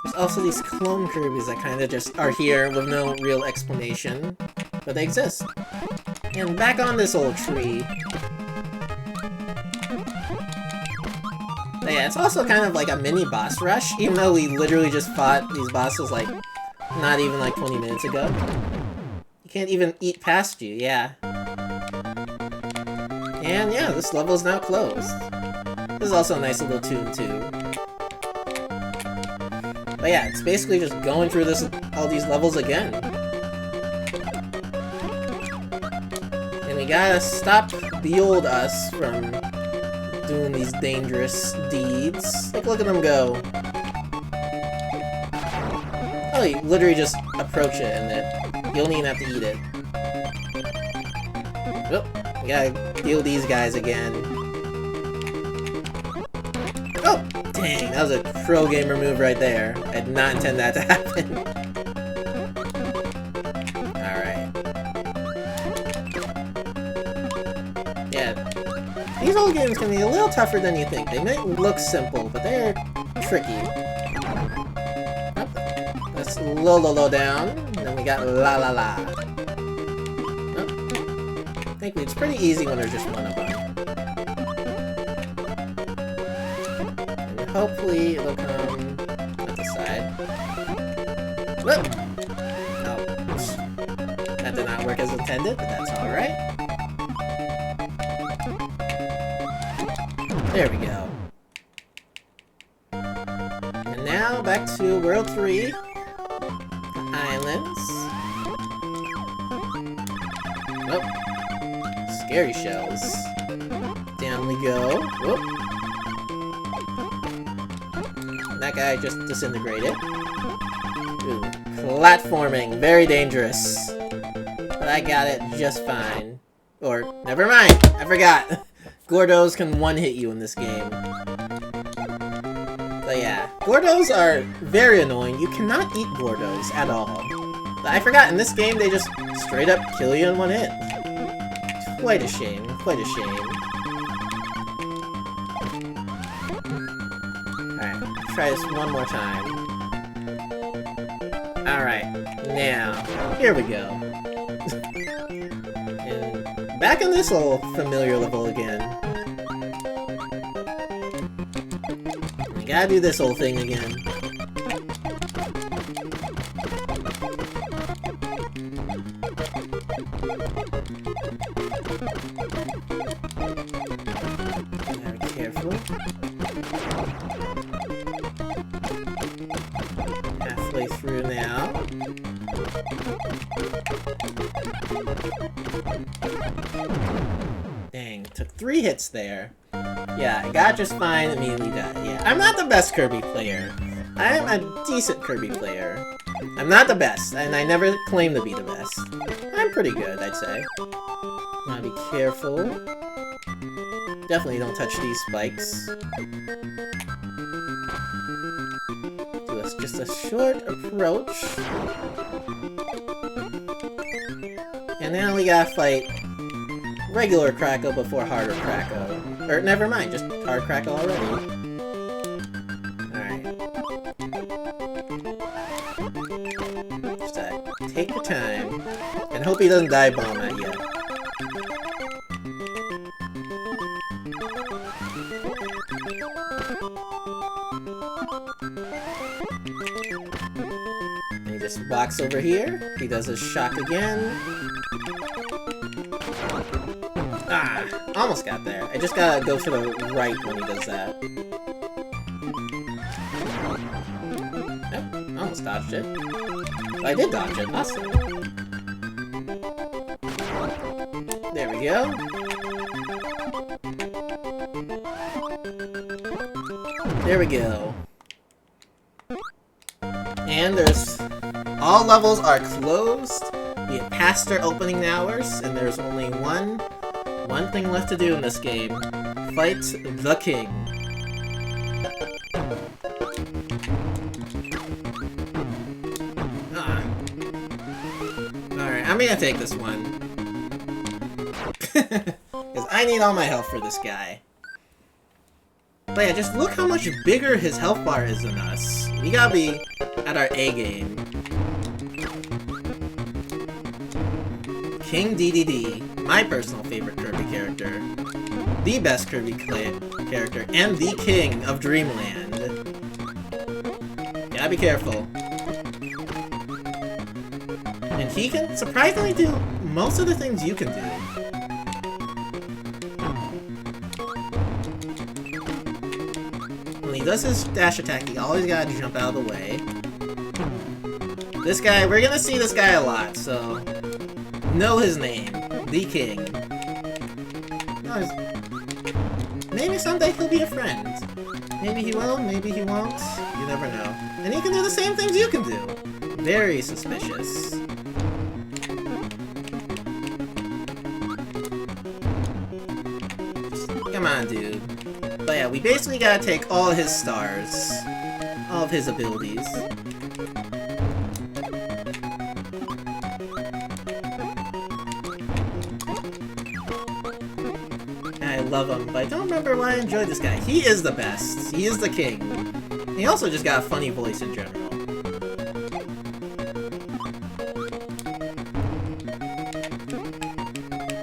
There's also these clone Kirbys that kind of just are here with no real explanation, but they exist. And back on this old tree. But yeah, it's also kind of like a mini boss rush, even though we literally just fought these bosses like not even like 20 minutes ago. You can't even eat past you, yeah. And yeah, this level is now closed. This is also a nice little tune too. But yeah, it's basically just going through all these levels again. we gotta stop the old us from doing these dangerous deeds. Like, look at them go. Oh, you literally just approach it and you don't even have to eat it. Oh, we gotta deal these guys again. Oh, dang, that was a pro gamer move right there. I did not intend that to happen. Alright. Yeah, these old games can be a little tougher than you think. They might look simple, but they're tricky. Oh, that's low down, and then we got la la la. Oh, thankfully, it's pretty easy when there's just one of them. And hopefully, it'll come at the side. Whoop! Oh, that did not work as intended, but that's alright. There we go. And now back to World 3. The islands. Oh. Scary shells. Down we go. Whoop. That guy just disintegrated. Ooh. Platforming. Very dangerous. But I got it just fine. Or, never mind. I forgot. Gordos can one-hit you in this game. But yeah, Gordos are very annoying. You cannot eat Gordos at all. But I forgot, in this game they just straight up kill you in one hit. Quite a shame, quite a shame. Alright, try this one more time. Alright, now, here we go. Back in this old familiar level again. We gotta do this whole thing again. Gotta be careful. Halfway through now. Dang, took 3 hits there. Yeah, I got just fine, immediately died. Yeah, I'm not the best Kirby player. I am a decent Kirby player. I'm not the best, and I never claim to be the best. I'm pretty good, I'd say. Gotta be careful. Definitely don't touch these spikes. Do just a short approach. And now we gotta fight regular Kracko before harder Kracko. Or, never mind, just hard Kracko already. Alright. Just take your time. And hope he doesn't dive bomb at you. And he just walks over here. He does his shock again. Ah, almost got there. I just gotta go to the right when he does that. Yep, almost dodged it. But I did dodge it, awesome. There we go. There we go. And there's... all levels are closed. We have past their opening hours, and there's only one thing left to do in this game. Fight the king. Ah. Alright, I'm gonna take this one. Because I need all my health for this guy. But yeah, just look how much bigger his health bar is than us. We gotta be at our A game. King DDD, my personal favorite Kirby character, the best Kirby character, and the king of Dreamland. Gotta be careful. And he can surprisingly do most of the things you can do. When he does his dash attack, he always gotta jump out of the way. This guy, we're gonna see this guy a lot, so... know his name. The King. Maybe someday he'll be a friend. Maybe he will, maybe he won't. You never know. And he can do the same things you can do. Very suspicious. Come on, dude. But yeah, we basically gotta take all his stars. All of his abilities. I love him, but I don't remember why I enjoyed this guy. He is the best. He is the king. He also just got a funny voice in general.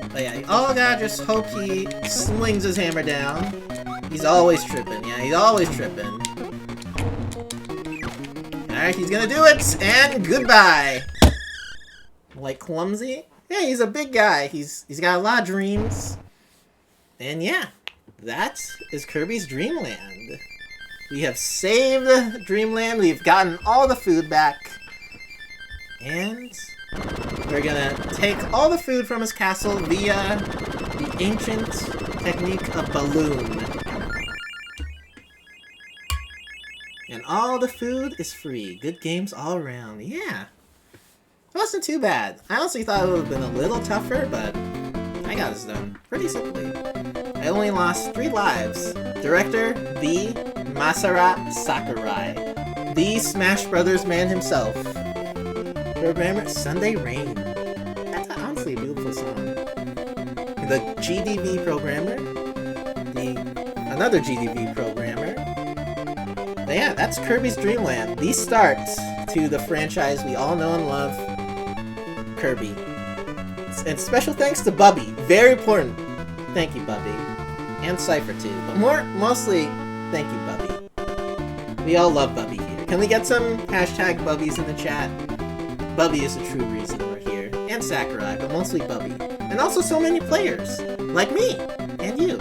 But yeah, all gotta just hope he slings his hammer down. He's always tripping. Yeah, he's always tripping. Alright, he's gonna do it! And goodbye! Like clumsy? Yeah, he's a big guy. He's got a lot of dreams. And yeah, that is Kirby's Dream Land. We have saved Dreamland, we've gotten all the food back. And we're gonna take all the food from his castle via the ancient technique of balloon. And all the food is free. Good games all around. Yeah. It wasn't too bad. I honestly thought it would have been a little tougher, but I got this done pretty simply. I only lost 3 lives. Director, the Masara Sakurai. The Smash Brothers man himself. Programmer, Sunday Rain. That's honestly a beautiful song. The GDV programmer. Another GDV programmer. But yeah, that's Kirby's Dream Land. The start to the franchise we all know and love, Kirby. And special thanks to Bubby. Very important. Thank you, Bubby. And Cypher too. But mostly, thank you, Bubby. We all love Bubby here. Can we get some hashtag Bubbies in the chat? Bubby is the true reason we're here. And Sakurai, but mostly Bubby. And also so many players. Like me. And you.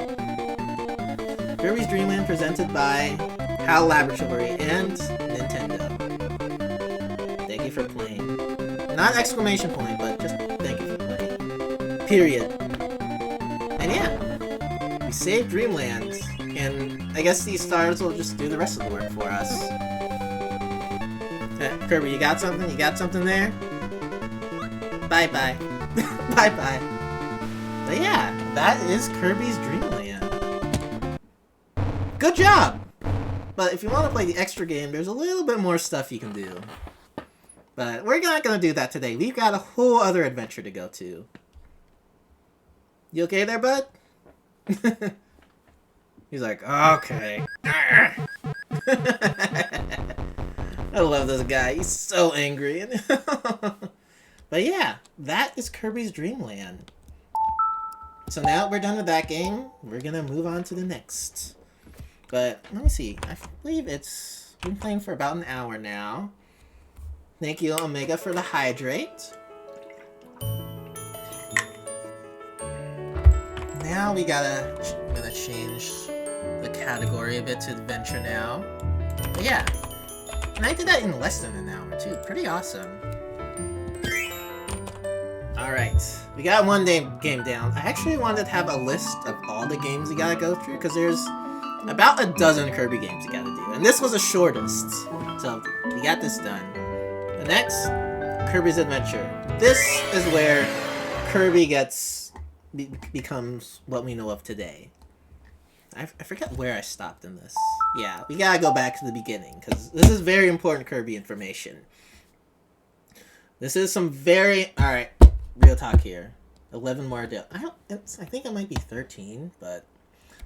Kirby's Dream Land presented by HAL Laboratory and Nintendo. Thank you for playing. Not exclamation point, but just thank you for playing. Period. And yeah. We saved Dreamland, and I guess these stars will just do the rest of the work for us. Kirby, you got something? You got something there? Bye-bye. Bye-bye. But yeah, that is Kirby's Dream Land. Good job! But if you want to play the extra game, there's a little bit more stuff you can do. But we're not going to do that today. We've got a whole other adventure to go to. You okay there, bud? He's like, okay. I love this guy. He's so angry. But yeah, that is Kirby's Dream Land. So now we're done with that game, we're gonna move on to the next. But let me see. I believe it's been playing for about an hour now. Thank you, Omega, for the hydrate. Now we gotta change the category a bit to adventure now. But yeah, and I did that in less than an hour too. Pretty awesome. Alright, we got one game down. I actually wanted to have a list of all the games you gotta go through, because there's about a dozen Kirby games you gotta do. And this was the shortest. So, we got this done. The next, Kirby's Adventure. This is where Kirby becomes what we know of today. I forget where I stopped in this. Yeah, we gotta go back to the beginning, because this is very important Kirby information. This is some very... Alright, real talk here. 11 more to... I think it might be 13, but...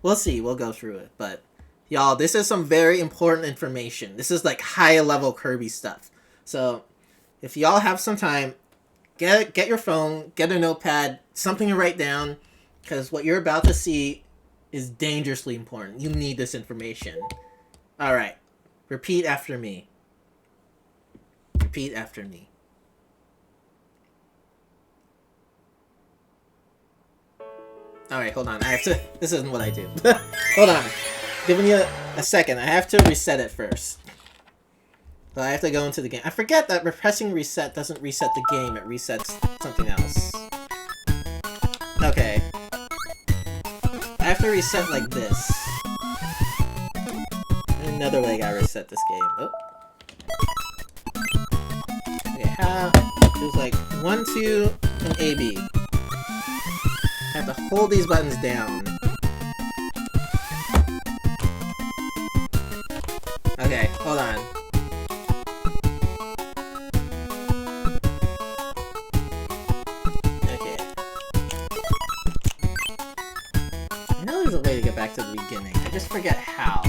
We'll see, we'll go through it. But, y'all, this is some very important information. This is like high-level Kirby stuff. So, if y'all have some time, get your phone, get a notepad, something to write down, because what you're about to see is dangerously important. You need this information. Alright. Repeat after me. Repeat after me. Alright, hold on. I have to... This isn't what I do. Hold on. Giving you a second. I have to reset it first. So I have to go into the game. I forget that pressing reset doesn't reset the game. It resets something else. Okay. to reset like this. Another way I gotta reset this game. Oh. Okay, how? It was like 1, 2, and AB. I have to hold these buttons down. Okay, hold on. Okay. I know there's a way to get back to the beginning. I just forget how.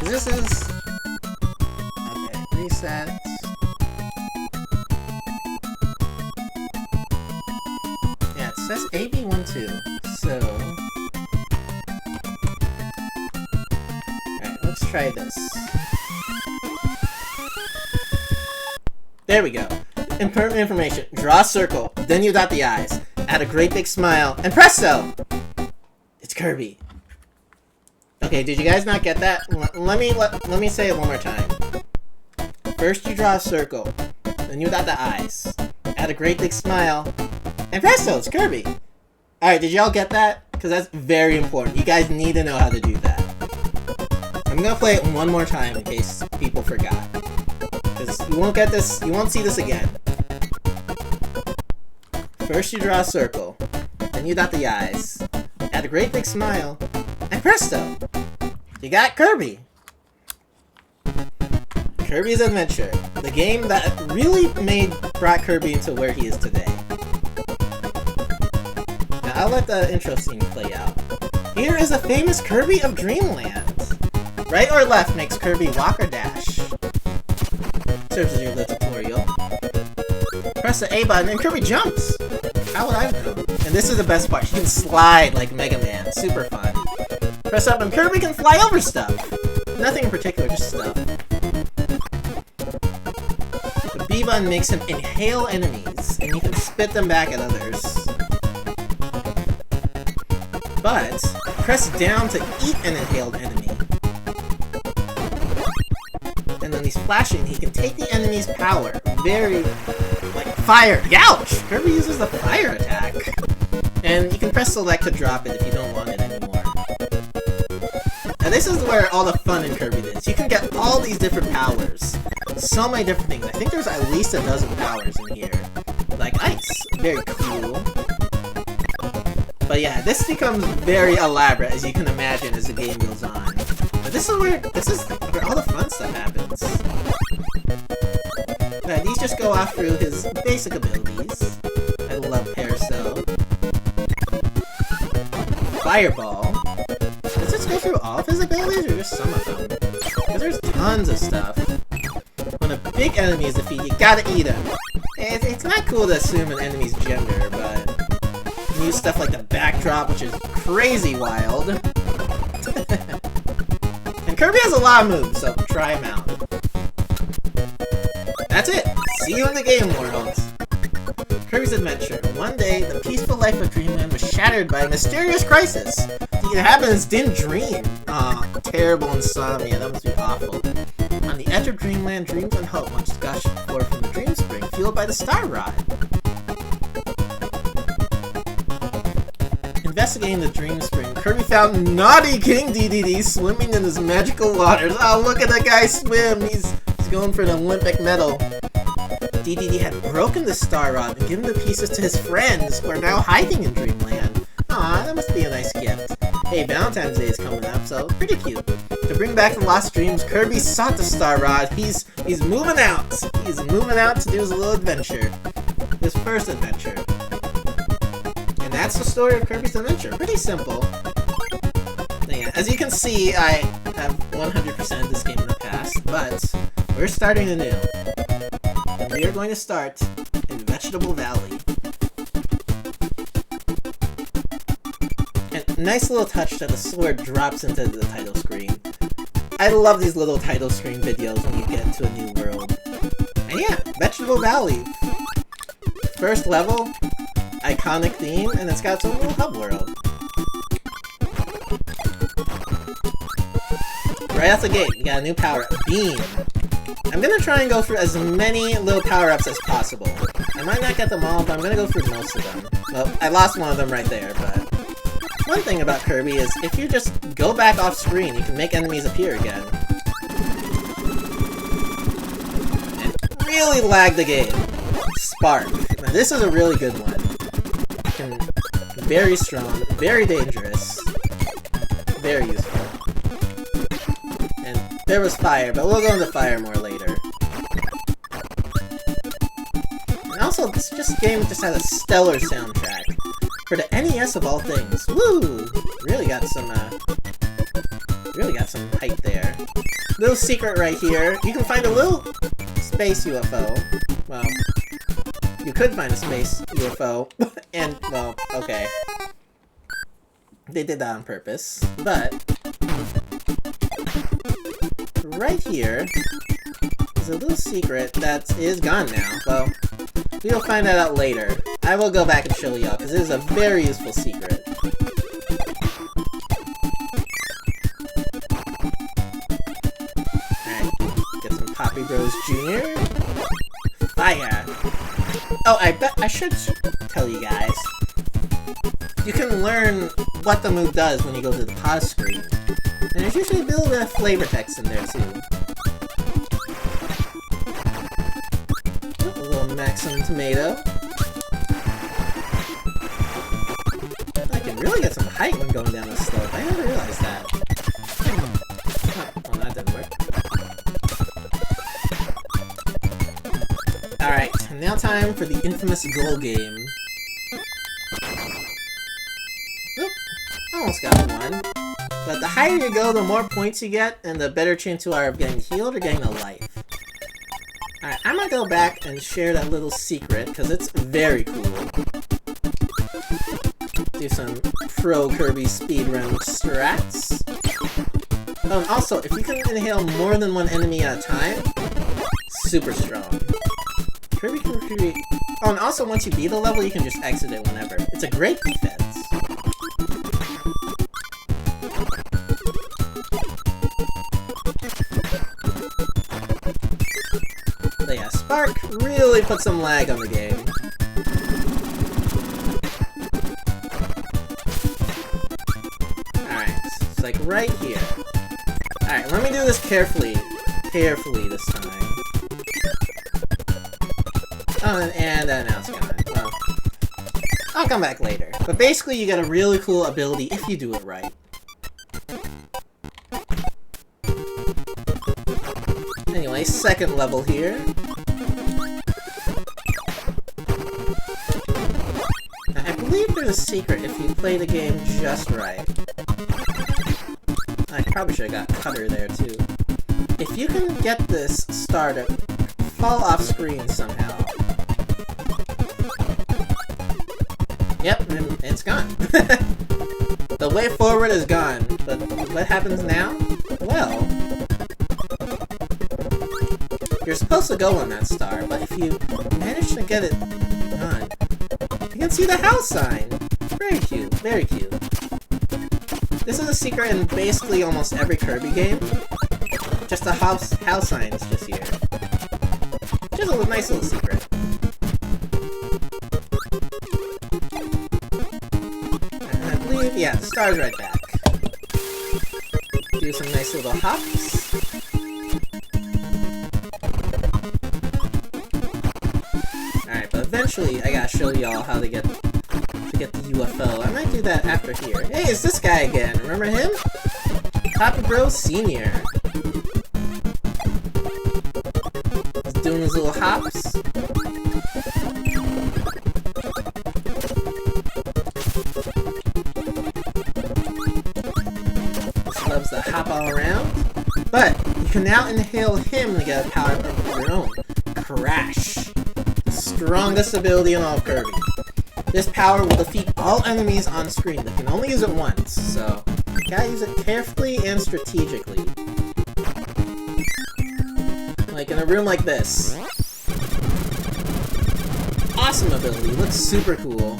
This is... Okay, reset. Yeah, it says AB12, so... Alright, let's try this. There we go. Important information. Draw a circle, then you dot the eyes. Add a great big smile, and presto! It's Kirby. Okay, did you guys not get that? Let me say it one more time. First you draw a circle, then you dot the eyes. Add a great big smile, and presto, it's Kirby! Alright, did y'all get that? Because that's very important. You guys need to know how to do that. I'm gonna play it one more time in case people forgot. Because you won't get this, you won't see this again. First you draw a circle, then you dot the eyes. Add a great big smile, and presto! You got Kirby! Kirby's Adventure, the game that really brought Kirby into where he is today. Now I'll let the intro scene play out. Here is a famous Kirby of Dreamland. Right or left makes Kirby walk or dash. Serves as your little tutorial. Press the A button and Kirby jumps! How would I know? And this is the best part, you can slide like Mega Man, super fun. Press up and Kirby can fly over stuff! Nothing in particular, just stuff. The B button makes him inhale enemies, and you can spit them back at others. But, press down to eat an inhaled enemy. And when he's flashing, he can take the enemy's power. Very, like, fire! Ouch! Kirby uses the fire attack. And you can press select to drop it if you don't want it anymore. And this is where all the fun in Kirby is. You can get all these different powers. So many different things. I think there's at least a dozen powers in here. Like ice. Very cool. But yeah, this becomes very elaborate, as you can imagine, as the game goes on. But this is where all the fun stuff happens. Yeah, these just go off through his basic abilities. I love Paracel. Fireball. Does this go through all of his abilities, or just some of them? Because there's tons of stuff. When a big enemy is defeated, you gotta eat him. It's not cool to assume an enemy's gender, but... You can use stuff like the backdrop, which is crazy wild. And Kirby has a lot of moves, so try them out. That's it! See you in the game world! Kirby's Adventure. One day, the peaceful life of Dreamland was shattered by a mysterious crisis. The inhabitants didn't dream. Aw, terrible insomnia, that must be awful. On the edge of Dreamland, dreams and hope once gushed forth from the Dream Spring, fueled by the Star Rod. Investigating the Dream Spring, Kirby found naughty King DDD swimming in his magical waters. Oh, look at that guy swim! He's going for an Olympic medal. DDD had broken the Star Rod and given the pieces to his friends, who are now hiding in Dreamland. Aw, that must be a nice gift. Hey, Valentine's Day is coming up, so pretty cute. To bring back the lost dreams, Kirby sought the Star Rod. He's moving out. He's moving out to do his little adventure. His first adventure. And that's the story of Kirby's Adventure. Pretty simple. Yeah, as you can see, I have 100% of this game in the past, but we're starting anew. And we are going to start in Vegetable Valley. And nice little touch that the sword drops into the title screen. I love these little title screen videos when you get into a new world. And yeah, Vegetable Valley. First level, iconic theme, and it's got its own little hub world. Right off the gate, we got a new power-up, Beam. I'm gonna try and go through as many little power-ups as possible. I might not get them all, but I'm gonna go through most of them. Well, I lost one of them right there, but... One thing about Kirby is, if you just go back off screen, you can make enemies appear again. And really lag the game. Spark. Now this is a really good one. Very strong, very dangerous, very useful. And there was fire, but we'll go into fire more later. And also, this game just has a stellar soundtrack. For the NES of all things. Woo! Really got some hype there. Little secret right here. You can find a little space UFO. Well, you could find a space UFO. And, well, okay. They did that on purpose. But right here is a little secret that is gone now. Well, we'll find that out later. I will go back and show y'all, because it is a very useful secret. Alright, get some Poppy Bros Jr. Fire! Oh, I should tell you guys. You can learn what the move does when you go to the pause screen. And there's usually a little bit of flavor text in there, too. A little Maxim Tomato. I can really get some height when going down this slope. I never realized that. Oh, that didn't work. Alright, now time for the infamous goal game. Oop, almost got one. But the higher you go, the more points you get, and the better chance you are of getting healed or getting a life. Alright, I'm gonna go back and share that little secret, because it's very cool. Do some pro Kirby speedrun strats. Oh, and also, if you can inhale more than one enemy at a time, super strong. Kirby can create... Oh, and also once you beat a level, you can just exit it whenever. It's a great defense. But yeah, Spark really put some lag on the game. It's like right here. Alright, let me do this carefully. Carefully this time. Oh, and now it's gone. Well, I'll come back later. But basically, you get a really cool ability if you do it right. Anyway, second level here. Now, I believe there's a secret if you play the game just right. I probably should have got Cutter there, too. If you can get this star to fall off screen somehow... Yep, and it's gone. The way forward is gone, but what happens now? Well... You're supposed to go on that star, but if you manage to get it on, you can see the house sign! Very cute, very cute. This is a secret in basically almost every Kirby game. Just the house sign is just here. Just a nice little secret. And I believe, yeah, the star's right back. Do some nice little hops. Alright, but eventually I gotta show y'all how to get the UFO. I might do that after here. Hey, it's this guy again. Remember him? Poppy Bros Senior. He's doing his little hops. Just loves to hop all around. But you can now inhale him to get a power of your own. Crash. The strongest ability in all of Kirby. This power will defeat all enemies on screen, but you can only use it once, so you gotta use it carefully and strategically. Like in a room like this. Awesome ability, looks super cool.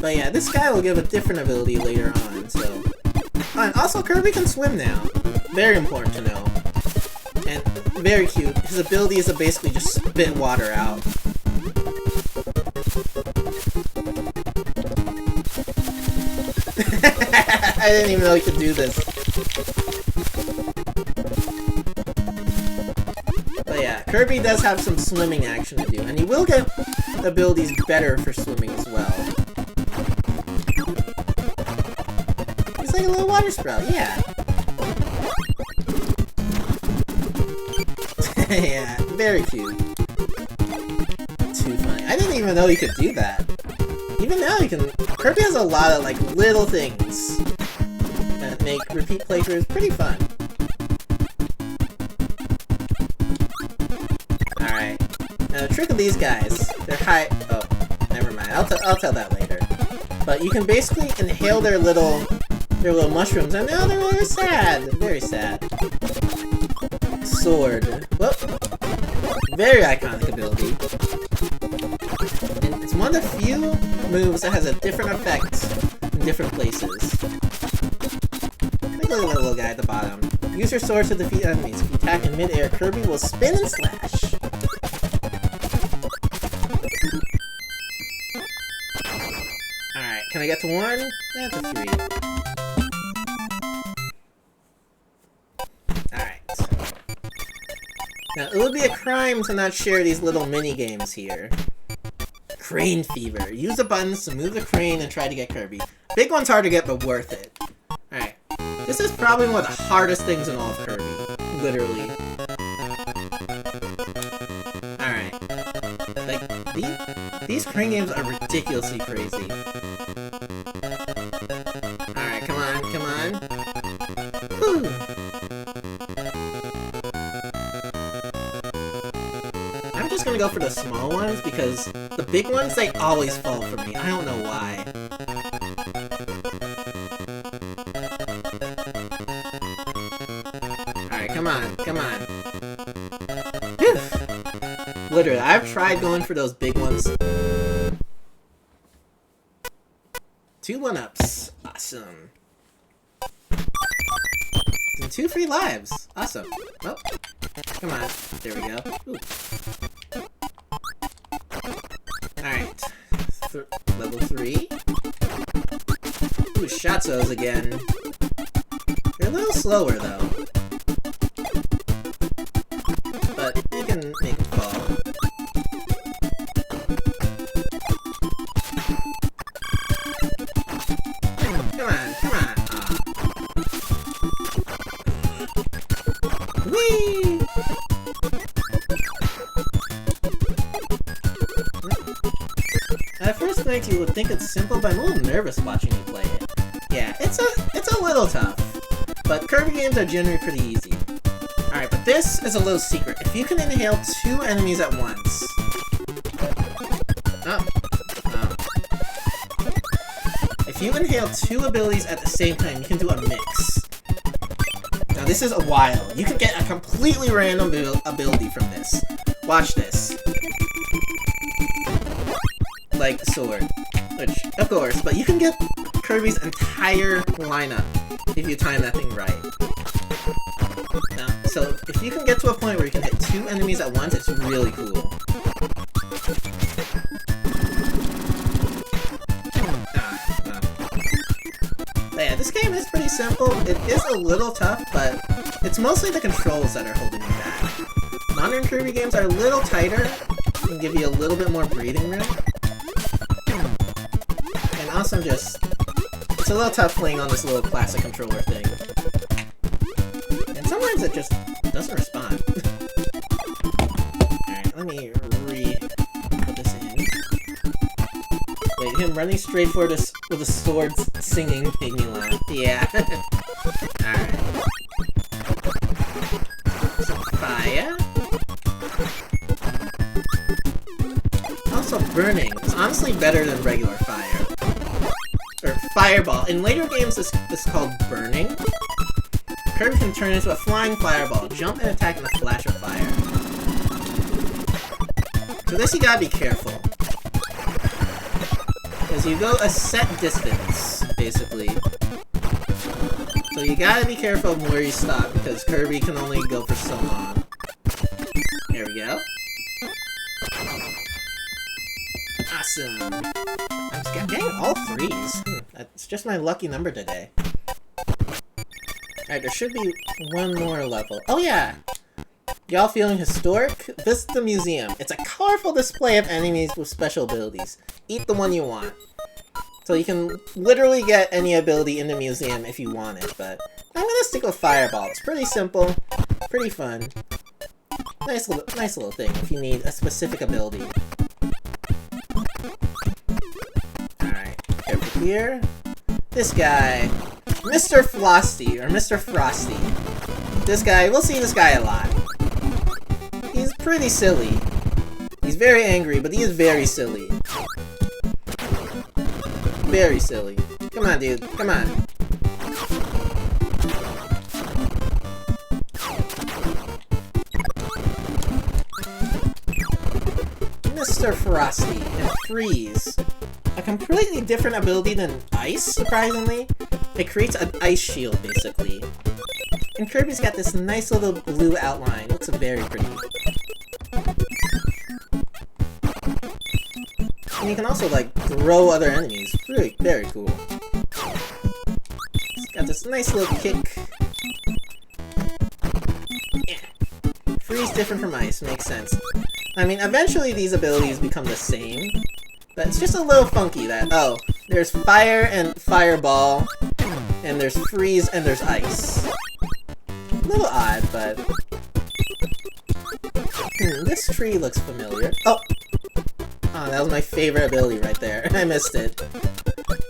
But yeah, this guy will give a different ability later on, so... Oh, and also Kirby can swim now. Very important to know. And very cute. His ability is to basically just spit water out. I didn't even know you could do this. But yeah, Kirby does have some swimming action to do, and you will get abilities better for swimming as well. He's like a little water sprout, yeah. Yeah, very cute. Too funny. I didn't even know you could do that. Even now you can... Kirby has a lot of, like, little things that make repeat playthroughs pretty fun. Alright. Now the trick of these guys, they're high... Oh, never mind. I'll tell that later. But you can basically inhale their little mushrooms, and now they're very sad. Very sad. Sword. Whoop. Very iconic ability. And it's one of the few moves that has a different effect in different places. Look at the little guy at the bottom. Use your sword to defeat enemies. If you attack in mid-air, Kirby will spin and slash. Alright, can I get to 1? Yeah, to 3. Now, it would be a crime to not share these little mini-games here. Crane Fever. Use the buttons to move the crane and try to get Kirby. Big one's hard to get, but worth it. Alright. This is probably one of the hardest things in all of Kirby. Literally. Alright. Like, these crane games are ridiculously crazy. Alright, come on, come on. Whew. I'm just gonna go for the small ones because the big ones, they always fall for me. I don't know why. Alright, come on, come on. Whew. Literally, I've tried going for those big ones. 2 1-ups. Awesome. And 2 free lives. Awesome. Oh, come on. There we go. Ooh. Alright. Level 3. Ooh, Shatsos again. They're a little slower, though. But you can make them fall. Come on, come on. Aww. Whee! At first glance, you would think it's simple, but I'm a little nervous watching you play it. Yeah, it's a little tough, but Kirby games are generally pretty easy. Alright, but this is a little secret. If you can inhale 2 enemies at once... Oh. If you inhale 2 abilities at the same time, you can do a mix. Now this is wild. You can get a completely random ability from this. Watch this. Like sword, which of course, but you can get Kirby's entire lineup if you time that thing right. Now, so if you can get to a point where you can hit 2 enemies at once, it's really cool. But yeah, this game is pretty simple. It is a little tough, but it's mostly the controls that are holding me back. Modern Kirby games are a little tighter and give you a little bit more breathing room. And also just, it's a little tough playing on this little classic controller thing. And sometimes it just doesn't respond. Alright, let me put this in. Wait, him running straight for this with the swords singing made me laugh. Yeah. Alright. Some fire. Also burning. It's honestly better than regular fire. Or fireball. In later games, this is called burning. Kirby can turn into a flying fireball, jump and attack in a flash of fire. So this you gotta be careful. Because you go a set distance, basically. So you gotta be careful of where you stop, because Kirby can only go for so long. There we go. Awesome. I'm getting all 3s. That's just my lucky number today. Alright, there should be one more level. Oh yeah! Y'all feeling historic? Visit the museum. It's a colorful display of enemies with special abilities. Eat the one you want. So you can literally get any ability in the museum if you want it, but I'm gonna stick with Fireball. It's pretty simple, pretty fun. Nice little thing if you need a specific ability. Alright, over here. This guy, Mr. Frosty, or Mr. Frosty. This guy, we'll see this guy a lot. He's pretty silly. He's very angry, but he is very silly. Very silly. Come on, dude. Come on. Mr. Frosty and Freeze. A completely different ability than Ice, surprisingly. It creates an ice shield, basically. And Kirby's got this nice little blue outline. Looks very pretty. And you can also, like, throw other enemies. Really, very cool. It's got this nice little kick. Yeah. Freeze different from Ice, makes sense. I mean, eventually these abilities become the same. But it's just a little funky that, oh, there's Fire and Fireball, and there's Freeze and there's Ice. A little odd, but... this tree looks familiar. Oh! Oh, that was my favorite ability right there. I missed it.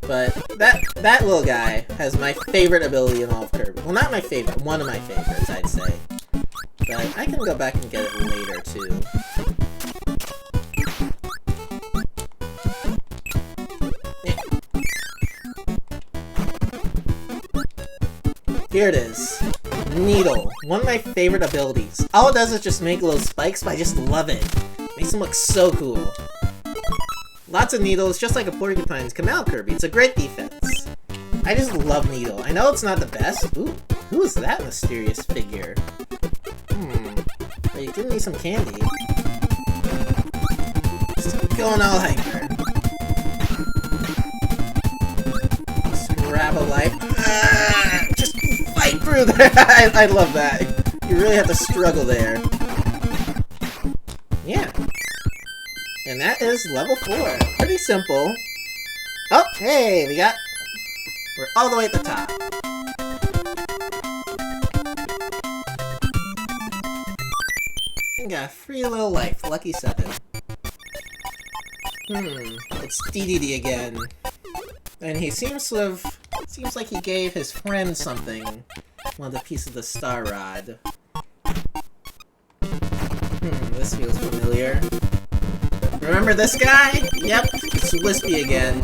But that little guy has my favorite ability in all of Kirby. Well, not my favorite. One of my favorites, I'd say. But I can go back and get it later, too. Yeah. Here it is. Needle. One of my favorite abilities. All it does is just make little spikes, but I just love it. Makes them look so cool. Lots of needles, just like a porcupine's Canal Kirby. It's a great defense. I just love Needle. I know it's not the best. Ooh, who is that mysterious figure? Are you giving me some candy? Just going all hyper. Scrap a life. Just fight through there! I love that. You really have to struggle there. Yeah. And that is level 4. Pretty simple. Oh, hey, we're all the way at the top. And got a free little life, lucky 7. It's DDD again. And he seems like he gave his friend something. One of the pieces of the Star Rod. This feels familiar. Remember this guy? Yep, it's Wispy again.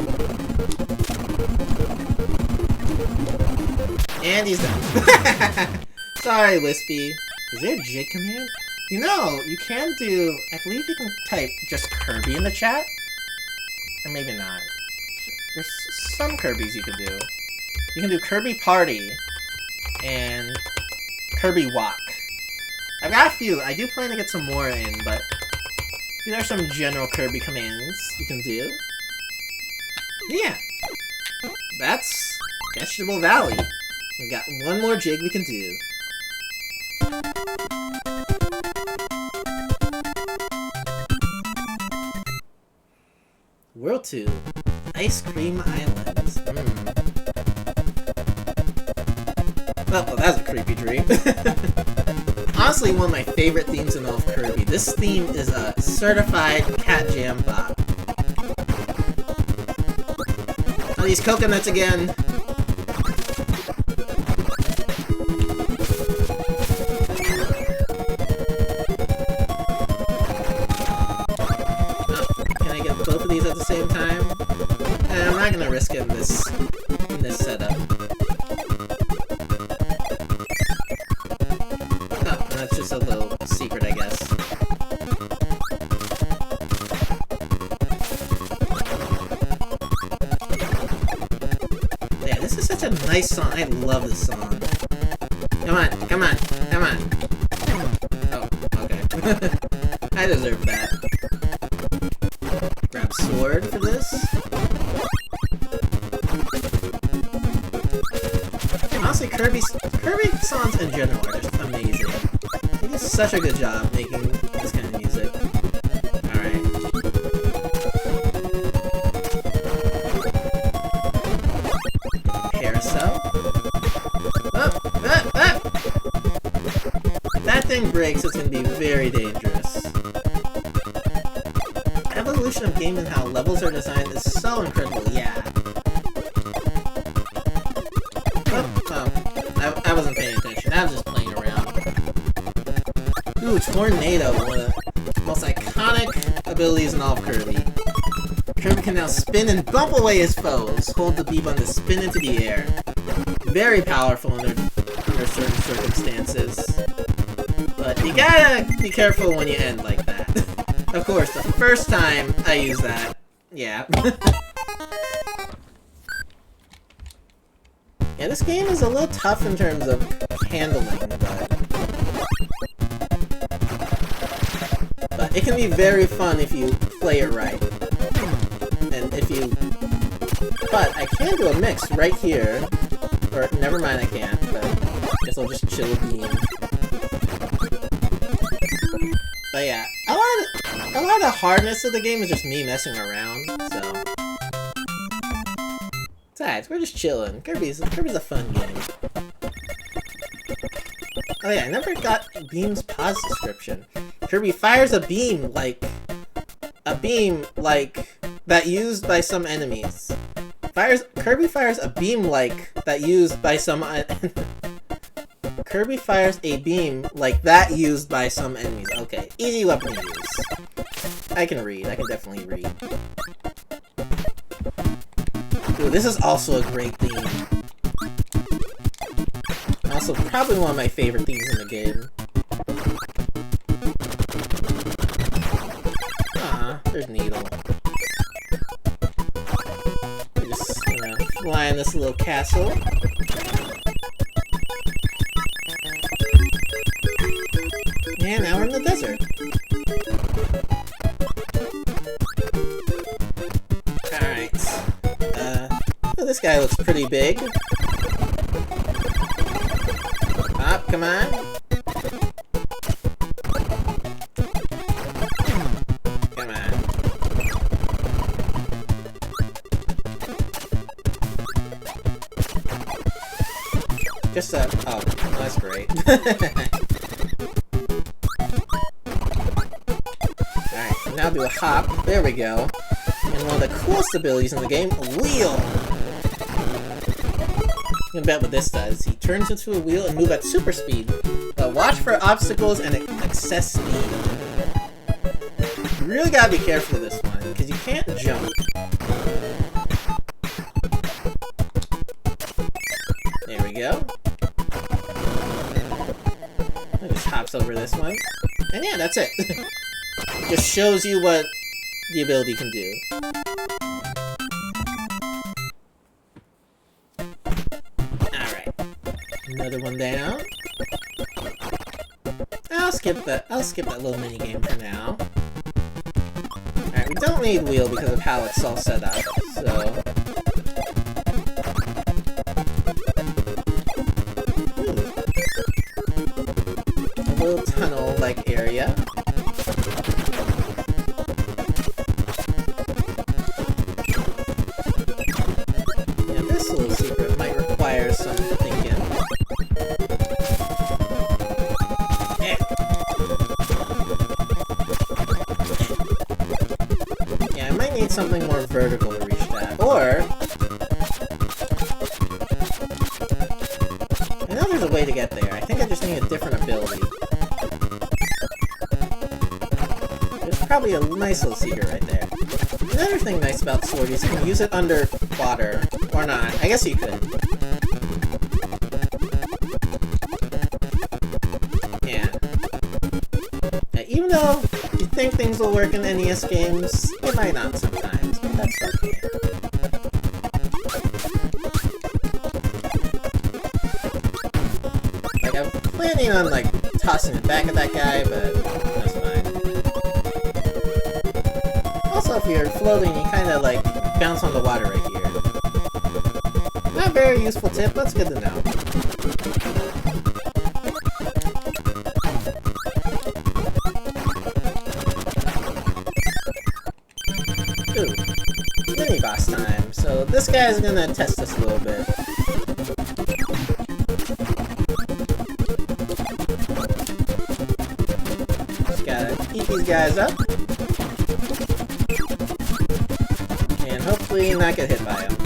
And he's done. Sorry, Wispy. Is there a jig command? You know, you can do... I believe you can type just Kirby in the chat? Or maybe not. There's some Kirbys you can do. You can do Kirby Party and Kirby Walk. I've got a few. I do plan to get some more in, but these are some general Kirby commands you can do. Yeah. That's Vegetable Valley. We've got one more jig we can do. World 2. Ice Cream Islands. Oh, that's a creepy dream. Honestly, one of my favorite themes in all of Kirby. This theme is a certified cat jam bop. Oh, these coconuts again. Both of these at the same time? I'm not gonna risk it in this setup. Oh, that's just a little secret, I guess. Yeah, this is such a nice song. I love this song. Come on, come on, come on. Oh, okay. I deserve that. Grab sword for this. Honestly, Kirby songs in general are just amazing. They do such a good job making this kind of music. Alright. Carousel. Oh! Ah! Ah! If that thing breaks, it's gonna be very dangerous. The evolution of game and how levels are designed is so incredible, yeah. I wasn't paying attention. I was just playing around. Ooh, Tornado, one of the most iconic abilities in all of Kirby. Kirby can now spin and bump away his foes. Hold the B button to spin into the air. Very powerful under certain circumstances. But you gotta be careful when you end like that. Of course, the first time I used that, yeah. Yeah, this game is a little tough in terms of handling, but it can be very fun if you play it right. And if you... But I can do a mix right here. Or, never mind, I can't, but I guess I'll just chill beam. But yeah, a lot of the hardness of the game is just me messing around, so... Besides, we're just chilling. Kirby's a fun game. Oh yeah, I never got Beam's pause description. Kirby fires a beam like that used by some enemies. Kirby fires a beam like that used by some Kirby fires a beam like that used by some enemies. Okay, easy weapon to use. I can definitely read. Ooh, this is also a great theme. Also, probably one of my favorite themes in the game. Ah, there's Needle. We're just gonna fly in this little castle. And now we're in the desert. This guy looks pretty big. Up, come on. Come on. Just oh, that's great. Alright, now do a hop. There we go. And one of the coolest abilities in the game, a wheel! You can bet what this does. He turns into a wheel and moves at super speed. But watch for obstacles and excess speed. You really gotta be careful with this one, because you can't jump. There we go. It just hops over this one. And yeah, that's it. Just shows you what the ability can do. Another one down. I'll skip that little mini game for now. Alright, we don't need wheel because of how it's all set up, so... A little tunnel-like area. Yeah, this little secret might require some thinking. Something more vertical to reach that. Or... I know there's a way to get there. I think I just need a different ability. There's probably a nice little secret right there. Another thing nice about Sword is you can use it under water. Or not. I guess you could. Yeah. Even though you think things will work in NES games, it might not sometimes, but that's okay. Like, I'm planning on, like, tossing it back at that guy, but that's fine. Also, if you're floating, you kind of, like, bounce on the water right here. Not a very useful tip, but it's good to know. mini boss time. So this guy's gonna test us a little bit. Just gotta eat these guys up. And hopefully not get hit by them.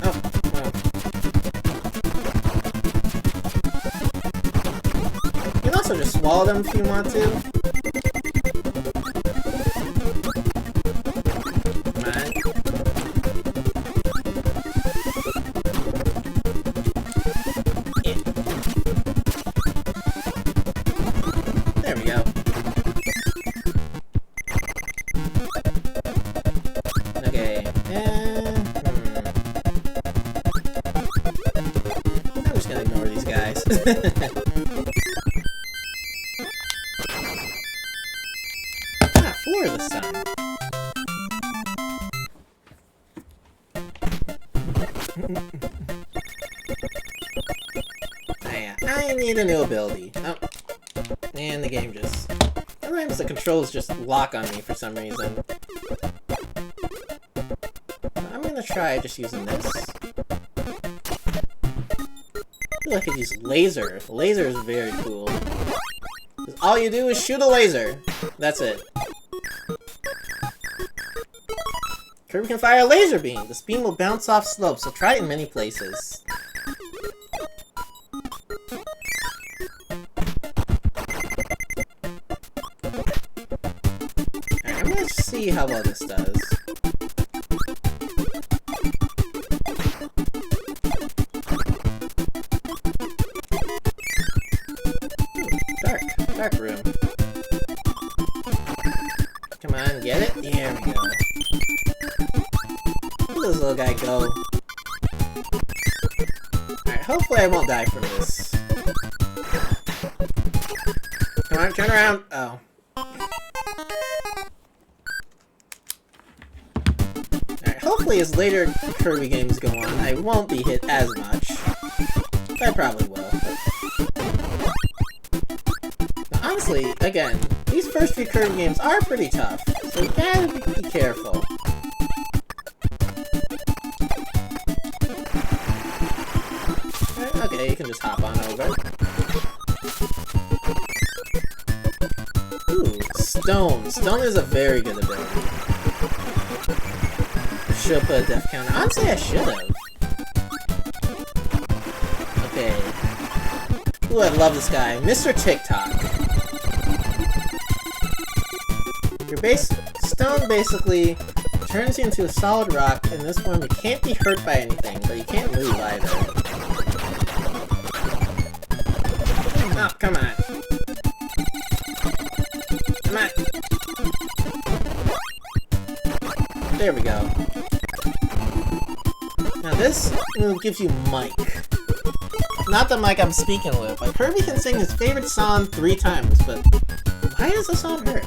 Oh, well. You can also just swallow them if you want to. Come on. Yeah. There we go. Okay, and... I'm just gonna ignore these guys. Ah, 4 this time. I need a new ability. Oh. And the game just... Sometimes the controls just lock on me for some reason. I'm gonna try just using this. I feel like I could use laser. Laser is very cool. 'Cause all you do is shoot a laser. That's it. Kirby can fire a laser beam. This beam will bounce off slopes, so try it in many places. Alright, I'm gonna see how well this does. Dark room. Come on, get it? There we go. Where does this little guy go? Alright, hopefully I won't die from this. Come on, turn around! Oh. Alright, hopefully as later Kirby games go on, I won't be hit as much. I probably will. Honestly, again, these first few Kirby games are pretty tough, so you gotta be careful. Okay, you can just hop on over. Ooh, Stone. Stone is a very good ability. Should put a death counter. Honestly, I should have. Okay. Ooh, I love this guy. Mr. TikTok. Your stone basically turns you into a solid rock. In this form, you can't be hurt by anything, but you can't move either. Oh, come on. Come on. There we go. Now this move gives you mic. Not the mic I'm speaking with, but Kirby can sing his favorite song 3 times, but why does the song hurt?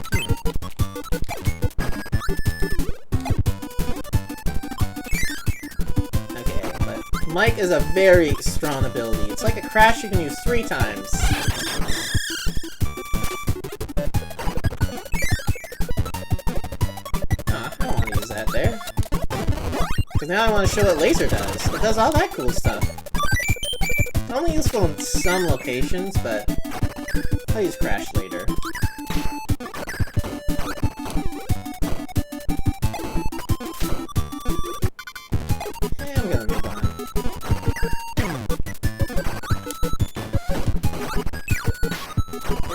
Okay, but mic is a very strong ability. It's like a crash you can use 3 times. I don't want to use that there. Because now I want to show what laser does. It does all that cool stuff. Only useful in some locations, but I'll use Crash later. I'm gonna move on.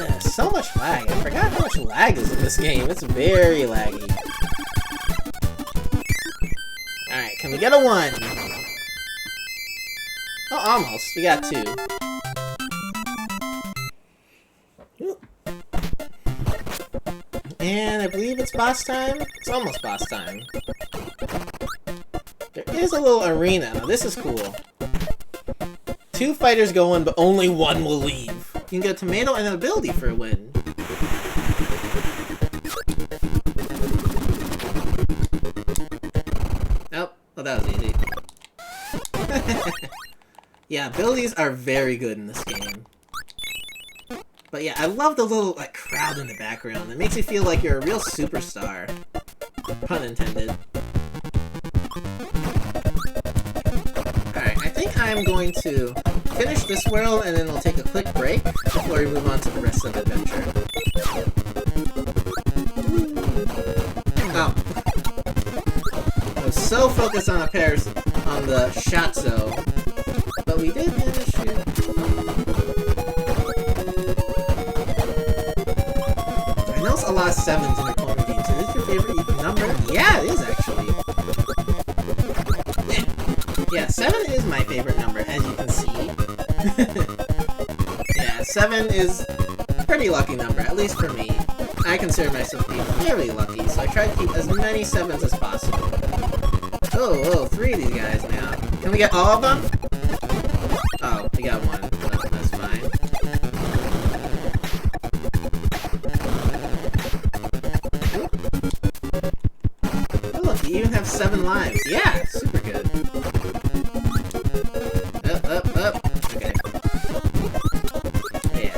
Yeah, so much lag. I forgot how much lag is in this game. It's very laggy. Alright, can we get a 1? Oh, almost. We got 2. Ooh. And I believe it's boss time? It's almost boss time. There is a little arena. Now, this is cool. 2 fighters go in, but only 1 will leave. You can get a tomato and an ability for a win. Oh, well, that was easy. Yeah, abilities are very good in this game. But yeah, I love the little like crowd in the background. It makes you feel like you're a real superstar. Pun intended. Alright, I think I'm going to finish this world and then we'll take a quick break before we move on to the rest of the adventure. Oh. I was so focused on the Shatzo, but we did finish it. I know it's a lot of 7s in the Pokemon games. Is this your favorite number? Yeah, it is actually. Yeah, 7 is my favorite number, as you can see. Yeah, 7 is a pretty lucky number, at least for me. I consider myself to be very lucky, so I try to keep as many 7s as possible. Oh, 3 of these guys now. Can we get all of them? Oh, we got one. That's fine. Oh, look, you even have 7 lives. Yeah, super good. Up. Okay. Yeah.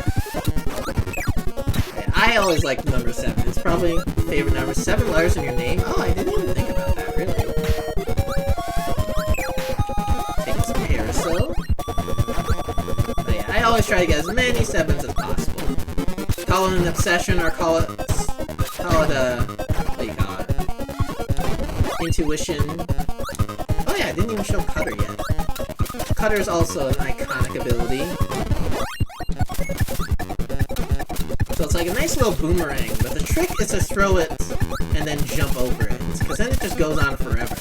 I always like the number 7. It's probably my favorite number. 7 letters in your name? Oh, I didn't even think about that, really. Take some Parasol. But yeah, I always try to get as many 7s as possible. Call it an obsession or call it what do you call it? Intuition. Oh yeah, I didn't even show Cutter yet. Cutter is also an iconic ability. So it's like a nice little boomerang, but the trick is to throw it and then jump over it, because then it just goes on forever.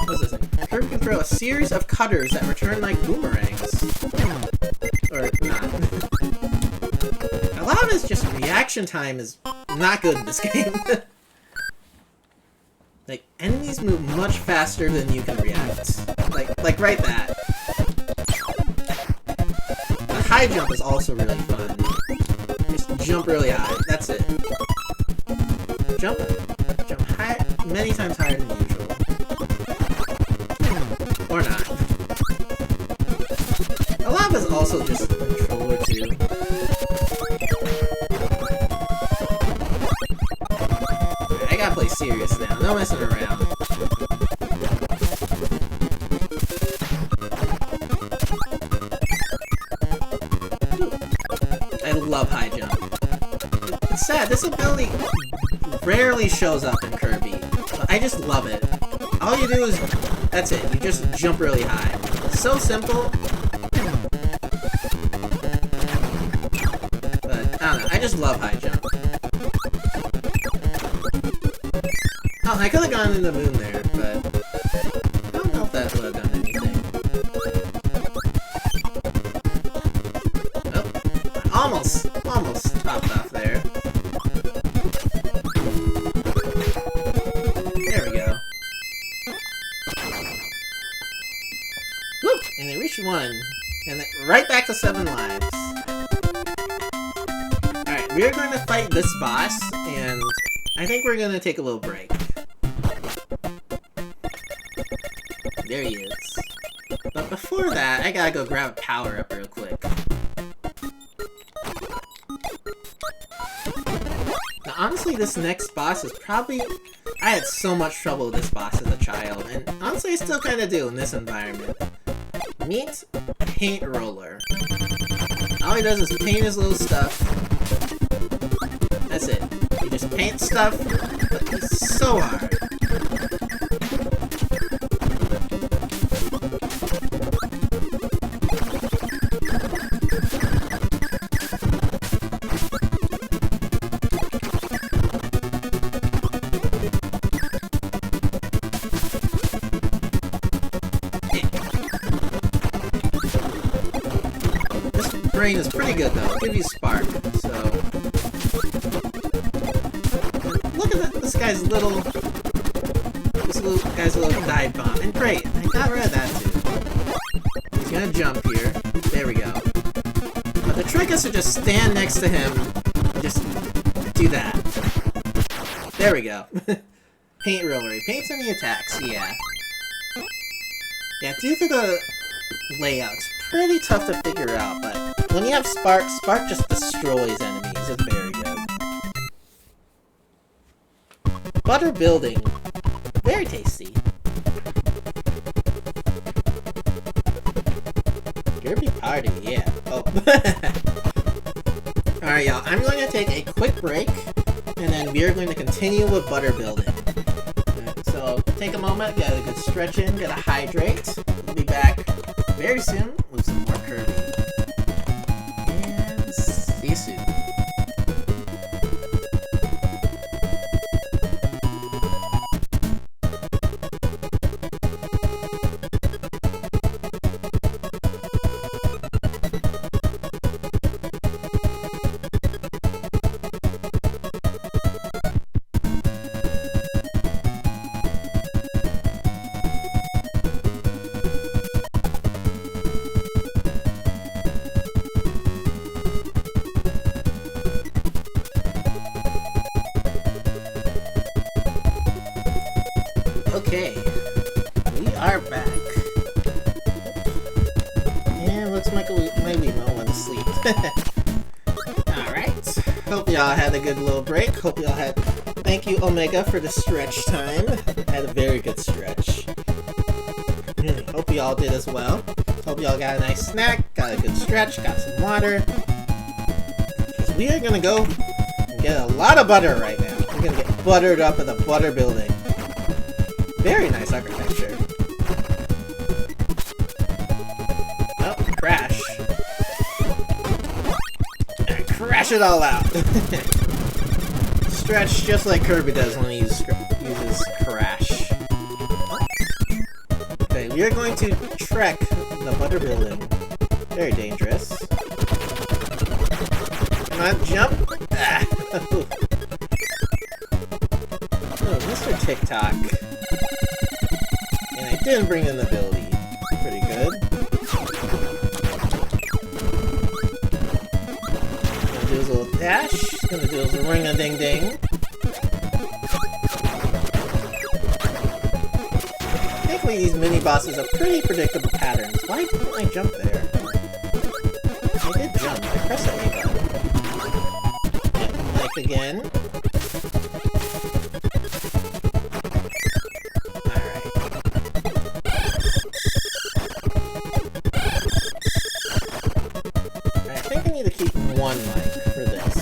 What's this thing? Kirby can throw a series of cutters that return like boomerangs. Or not. A lot of it's just reaction time is not good in this game. Like, enemies move much faster than you can react. Like right that. The high jump is also really fun. Just jump really high. That's it. Jump high, many times higher than usual. Or not. A lot of it's also just a controller too. I gotta play serious now. No messing around. I love high jump. It's sad, this ability rarely shows up in Kirby, but I just love it. All you do is, that's it, you just jump really high. It's so simple. But, I don't know, I just love high jump. Oh, I could've gone in the moon there, but I don't know if that would've done anything. Oh, almost popped off there. There we go. Whoop! And they reached 1, and then right back to 7 lives. Alright, we're going to fight this boss, and I think we're going to take a little break. There he is. But before that, I gotta go grab a power-up real quick. Now, honestly, this next boss is probably... I had so much trouble with this boss as a child, and honestly, I still kinda do in this environment. Meet Paint Roller. All he does is paint his little stuff. That's it. He just paints stuff, but it's so hard. Brain is pretty good though. It'll give you spark. So look at that. This guy's little dive bomb. And great, I got rid of that too. He's gonna jump here. There we go. But the trick is to just stand next to him and just do that. There we go. Paint roller. He paints any attacks, yeah. Yeah, due to the layout, it's pretty tough to figure out, but when you have Spark, Spark just destroys enemies. It's very good. Butter building. Very tasty. Kirby party, yeah. Oh. Alright, y'all. I'm going to take a quick break, and then we are going to continue with butter building. So, take a moment, get a good stretch in, get a hydrate. We'll be back very soon with some more Kirby. And see you soon. Okay, we are back. And looks like maybe no one's asleep. Alright, hope y'all had a good little break. Hope y'all had... Thank you, Omega, for the stretch time. Had a very good stretch. Hope y'all did as well. Hope y'all got a nice snack, got a good stretch, got some water. Because we are gonna go and get a lot of butter right now. We're gonna get buttered up in the butter building. Very nice architecture. Oh, crash. And crash it all out. Stretch just like Kirby does when he uses crash. Okay, we are going to trek the butter building. Very dangerous. Come on, jump. Ah. Oh, Mr. TikTok. And I didn't bring in the ability. Pretty good. Gonna do his little dash. Gonna do his ring-a-ding-ding. Thankfully, these mini-bosses have pretty predictable patterns. Why didn't I jump there? I did jump. I pressed the A button. Yeah, like again. One mic for this.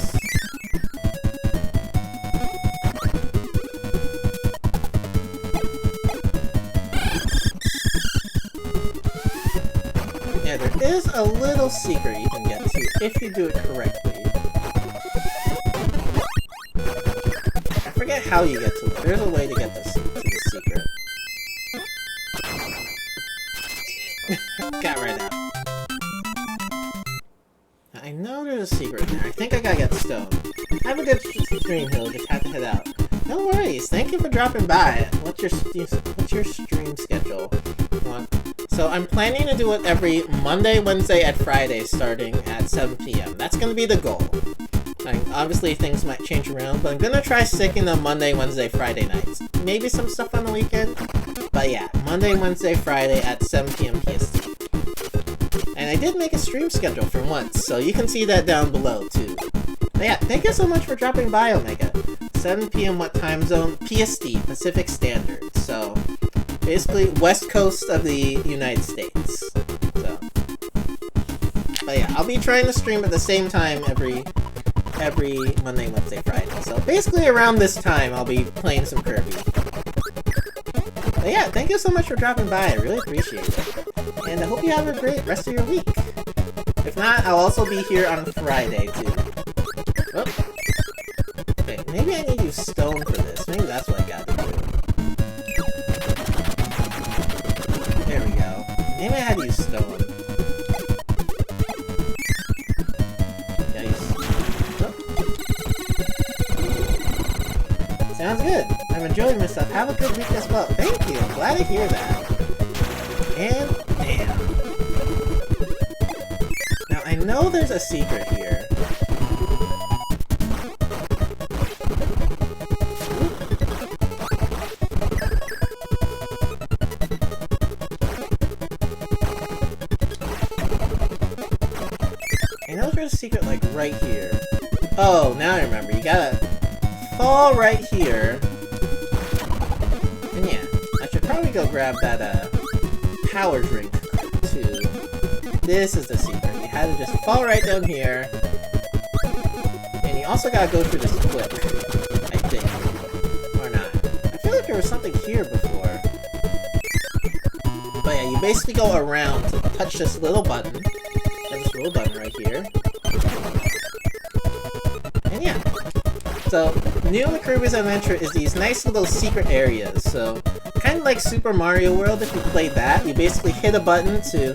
Yeah, there is a little secret you can get to if you do it correctly. I forget how you get to it. There's a way to get this to the secret. Got right out. I know there's a secret there. I think I gotta get stone. I have a good stream hill, just have to head out. No worries, thank you for dropping by. What's your stream schedule? So I'm planning to do it every Monday, Wednesday, and Friday starting at 7 PM. That's gonna be the goal. Obviously things might change around, but I'm gonna try sticking to Monday, Wednesday, Friday nights. Maybe some stuff on the weekend, but yeah, Monday, Wednesday, Friday at 7 PM PST. And I did make a stream schedule for once, so you can see that down below, too. But yeah, thank you so much for dropping by, Omega. 7 PM what time zone? PST, Pacific Standard. So, basically, west coast of the United States. So, but yeah, I'll be trying to stream at the same time every Monday, Wednesday, Friday. So, basically around this time, I'll be playing some Kirby. But yeah, thank you so much for dropping by. I really appreciate it. And I hope you have a great rest of your week. If not, I'll also be here on Friday, too. Oh. Okay, maybe I need to use stone for this. Maybe that's what I gotta do. There we go. Maybe I had to use stone. Yeah, sounds good. I'm enjoying myself. Have a good week as well. Thank you. I'm glad to hear that. And damn. Now I know there's a secret here. secret like right here. Oh, now I remember. You gotta fall right here. And yeah, I should probably go grab that power drink too. This is the secret. You had to just fall right down here. And you also gotta go through this clip, I think. Or not. I feel like there was something here before. But yeah, you basically go around to touch this little button. And this little button right here. And yeah. So, new in the Kirby's Adventure is these nice little secret areas. So, kind of like Super Mario World, if you played that, you basically hit a button to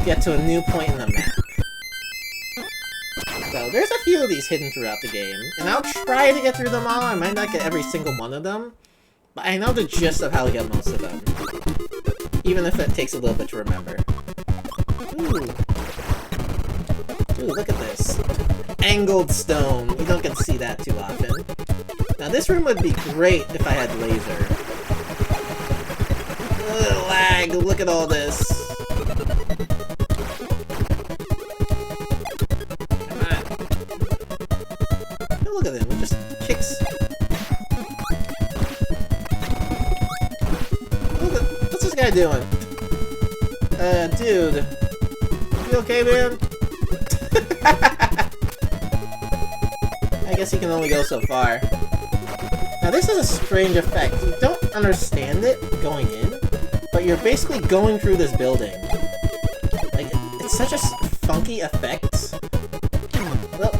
get to a new point in the map. So, there's a few of these hidden throughout the game, and I'll try to get through them all. I might not get every single one of them, but I know the gist of how to get most of them. Even if it takes a little bit to remember. Ooh. Ooh, look at this. Angled stone. You don't get to see that too often. Now this room would be great if I had laser. Ugh, lag, look at all this. Come on. Oh, look at him, it just kicks. What's this guy doing? Dude. You okay, man? I guess he can only go so far. Now this is a strange effect. You don't understand it going in, but you're basically going through this building. Like, it's such a funky effect. Well,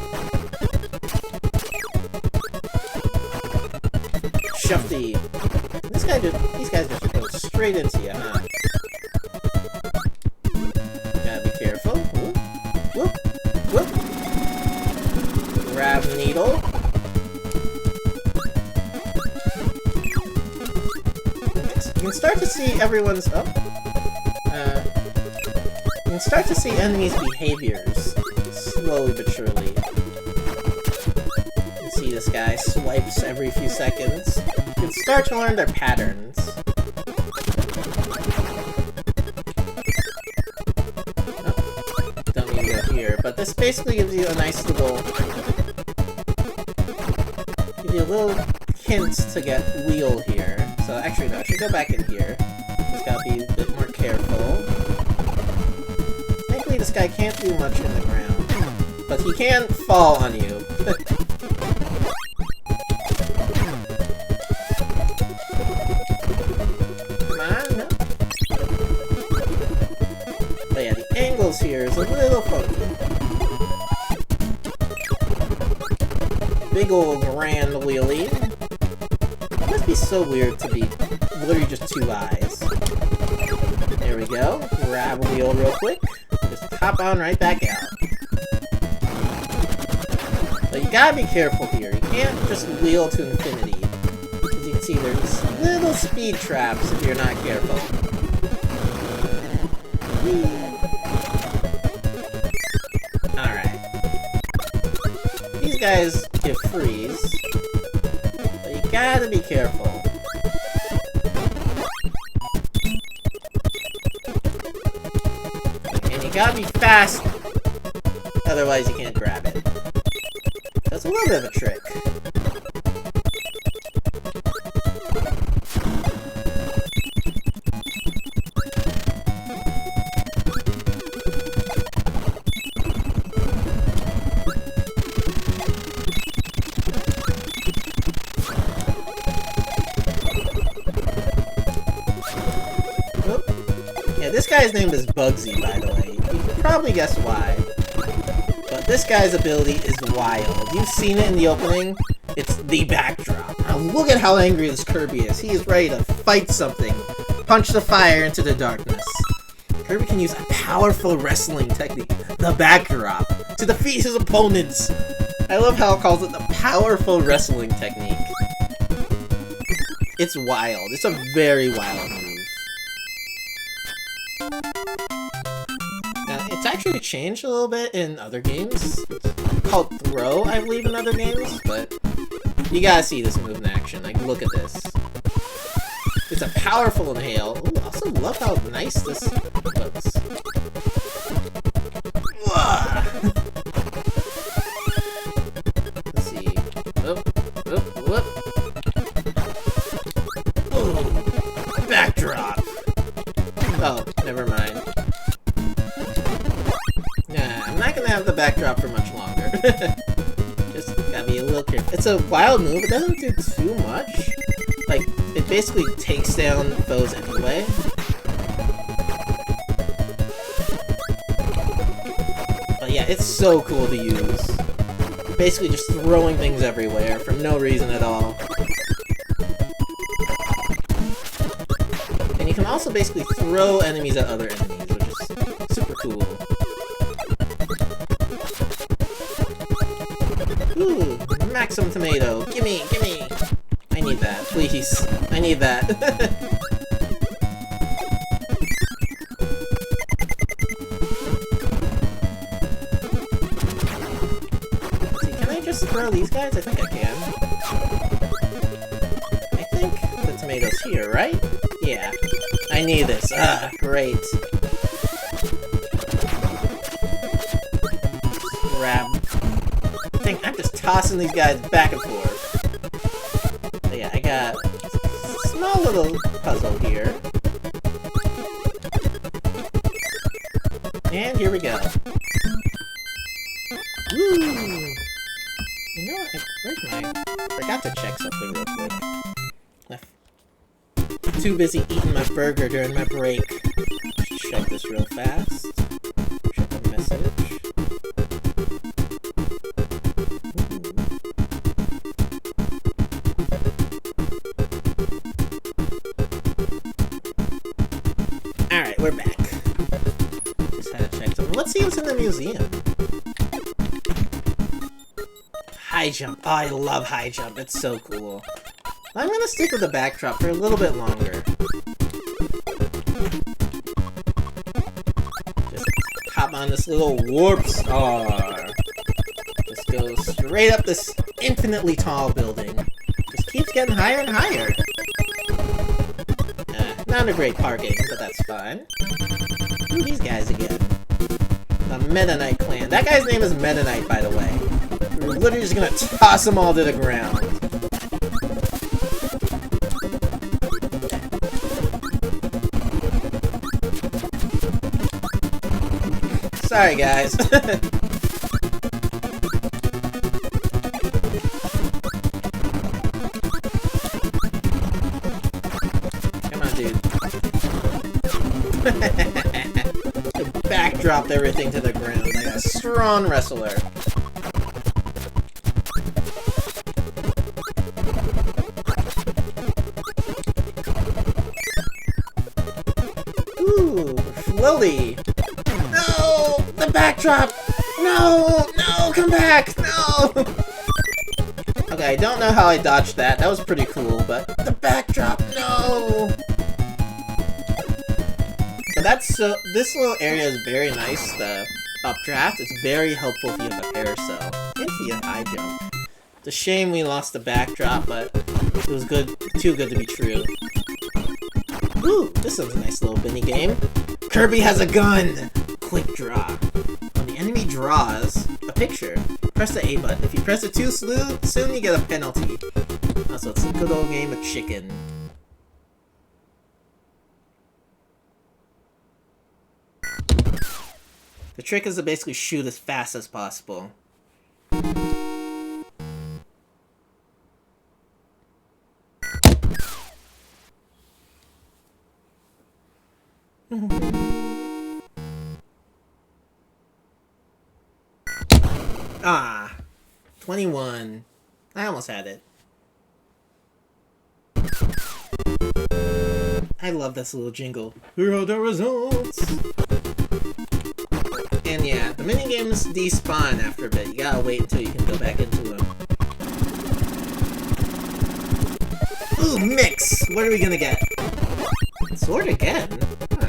Shufty. These guys just go straight into you, huh? Gotta be careful. Whoop, whoop, whoop. Grab needle. You can start to see everyone's... Oh. You can start to see enemies' behaviors. Slowly but surely. You can see this guy swipes every few seconds. You can start to learn their patterns. Oh. Don't need to go here, but this basically gives you a nice little... little hints to get wheel here. So actually no, I should go back in here. Just gotta be a bit more careful. Thankfully this guy can't do much in the ground. But he can fall on you. Come on, no. But yeah, the angles here is a little funky. Big ol' grand wheelie. It must be so weird to be literally just two eyes. There we go. Grab a wheel real quick. Just hop on right back out. But you gotta be careful here. You can't just wheel to infinity. As you can see, there's little speed traps if you're not careful. Alright. These guys give freeze, but you gotta be careful. And you gotta be fast, otherwise you can't grab it. That's a little bit of a trick. This guy's name is Bugsy, by the way. You can probably guess why. But this guy's ability is wild. You've seen it in the opening. It's the backdrop. Now look at how angry this Kirby is. He is ready to fight something. Punch the fire into the darkness. Kirby can use a powerful wrestling technique, the backdrop, to defeat his opponents. I love how it calls it the powerful wrestling technique. It's wild. It's a very wild move. Now, it's actually changed a little bit in other games. It's called Throw, I believe, in other games, but you gotta see this move in action. Like, look at this. It's a powerful inhale. Ooh, I also love how nice this looks. It's a wild move. It doesn't do too much. Like, it basically takes down foes anyway. But yeah, it's so cool to use. Basically just throwing things everywhere for no reason at all. And you can also basically throw enemies at other enemies, which is super cool. Ooh, Maximum Tomato. Gimme, gimme! I need that, please. I need that. Throw these guys? I think I can. I think the tomato's here, right? Yeah. I need this. Ah, great. Grab. I think I'm just tossing these guys back and forth. But yeah, I got a small little puzzle here. And here we go. Woo! You know what? Where's my... I forgot to check something real quick. I'm too busy eating my burger during my break. Check this real fast. Check the message. Alright, we're back. Just had to check something. Let's see what's in the museum. High jump. Oh, I love high jump. It's so cool. I'm gonna stick with the backdrop for a little bit longer. Just hop on this little warp star. Just go straight up this infinitely tall building. Just keeps getting higher and higher. Not a great parking, but that's fine. Who are these guys again? The Meta Knight clan. That guy's name is Meta Knight, by the way. We're literally just gonna toss them all to the ground. Sorry, guys. Come on, dude. Backdropped everything to the ground like a strong wrestler. Ooh, floaty. No! The backdrop! No! No! Come back! No! Okay, I don't know how I dodged that. That was pretty cool, but the backdrop! No! But that's so... This little area is very nice, the updraft. It's very helpful if you have a parasol. And if you have high jump. It's a shame we lost the backdrop, but it was good, too good to be true. Ooh, this is a nice little mini game. Kirby has a gun! Quick draw. When the enemy draws a picture, press the A button. If you press it too soon, you get a penalty. Also, it's a good old game of chicken. The trick is to basically shoot as fast as possible. Ah, 21. I almost had it. I love this little jingle. Here are the results. And yeah, the minigames despawn after a bit. You gotta wait until you can go back into them. Ooh, mix! What are we gonna get? Sword again? Huh.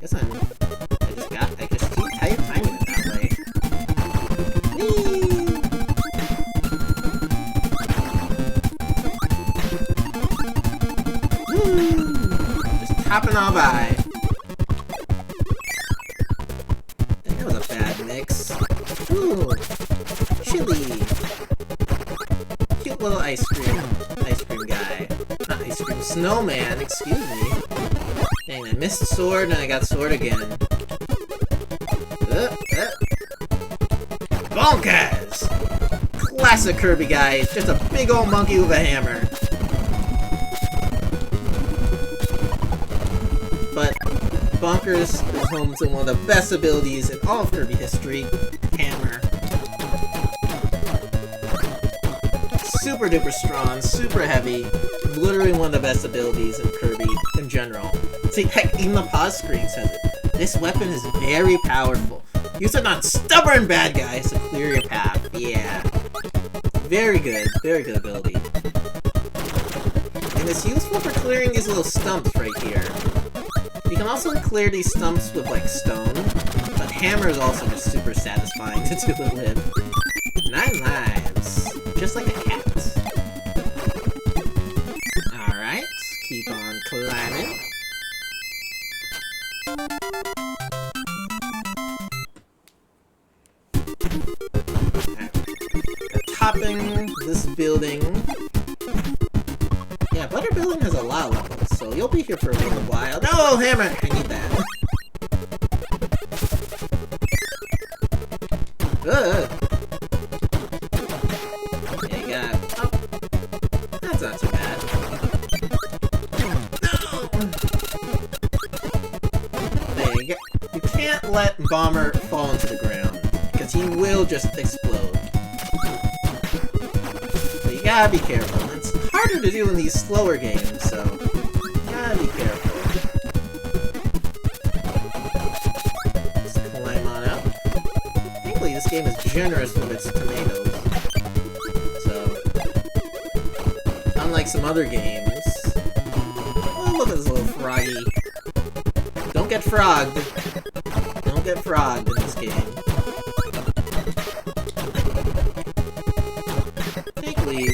Guess I just keep timing it that way. Whee! Woo! Just hopping on by. That was a bad mix. Ooh! Chili! Cute little ice cream guy. Not ice cream, snowman, excuse me. Dang, I missed sword and I got sword again. Bonkers! classic Kirby guy. Just a big old monkey with a hammer. But Bonkers is home to one of the best abilities in all of Kirby history, Hammer. Super duper strong, super heavy, literally one of the best abilities in Kirby in general. See, heck, even the pause screen says it. This weapon is very powerful. Use it on stubborn bad guys to clear your path. Yeah. Very good ability. And it's useful for clearing these little stumps right here. You can also clear these stumps with, like, stone, but Hammer is also just super satisfying to do it with. 9 lives. Just like a cat. Alright, keep on climbing. Topping this building. Yeah, Butter Building has a lot of levels, so you'll be here for a little while. No, Hammer! I need that. Good. Yeah, you got... Oh. That's not too bad. No! There you go. You can't let Bomber fall into the ground, because he will just explode. So you gotta be careful. It's harder to do in these slower games, so you gotta be careful. Just climb on up. Thankfully, this game is generous with its tomatoes. So, unlike some other games... Oh, look at this little froggy. Don't get frogged. Don't get frogged in this game. Thankfully,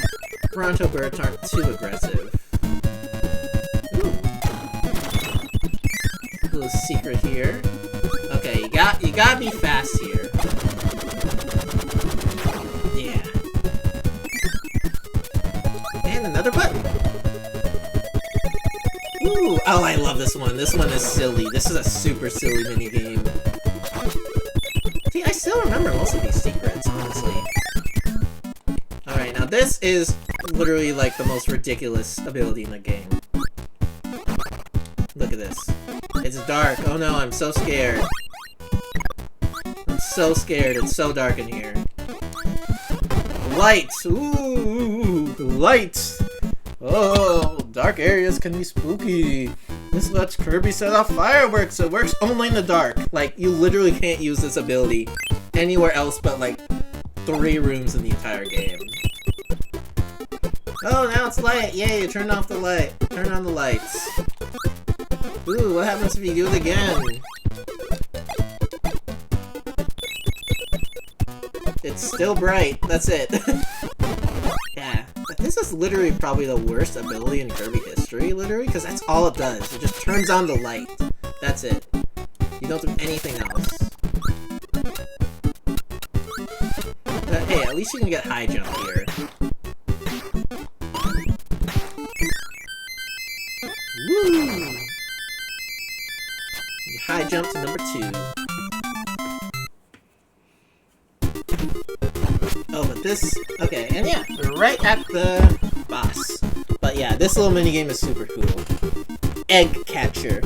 Bronto birds aren't too aggressive. Ooh. Little secret here. Okay, you gotta be fast here. Yeah. And another button. Ooh, oh, I love this one. This one is silly. This is a super silly minigame. See, I still remember most of these secrets, honestly. Alright, now this is literally like the most ridiculous ability in the game. Look at this. It's dark. Oh no, I'm so scared. I'm so scared. It's so dark in here. Lights! Ooh, lights! Oh, dark areas can be spooky. This lets Kirby set off fireworks. It works only in the dark. Like, you literally can't use this ability anywhere else but, like, 3 rooms in the entire game. Oh, now it's light! Yay, turn off the light. Turn on the lights. Ooh, what happens if you do it again? It's still bright. That's it. Yeah. But this is literally probably the worst ability in Kirby history, literally, because that's all it does. It just turns on the light. That's it. You don't do anything else. But hey, at least you can get high jump here. Woo! You high jump to number 2. Oh, but this... Okay, and yeah, we're right at the boss. But yeah, this little minigame is super cool. Egg catcher.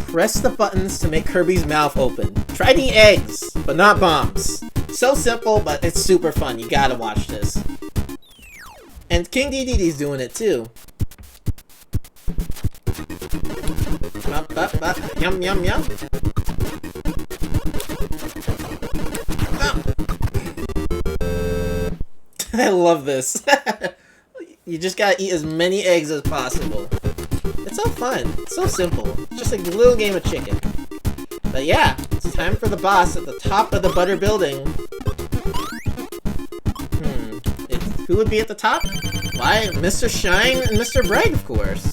Press the buttons to make Kirby's mouth open. Try to eat eggs, but not bombs. So simple, but it's super fun. You gotta watch this. And King DDD's doing it too. Yum, yum, yum. I love this. You just gotta eat as many eggs as possible. It's so fun. It's so simple. It's just like a little game of chicken. But yeah, it's time for the boss at the top of the Butter Building. Who would be at the top? Why, Mr. Shine and Mr. Bright, of course.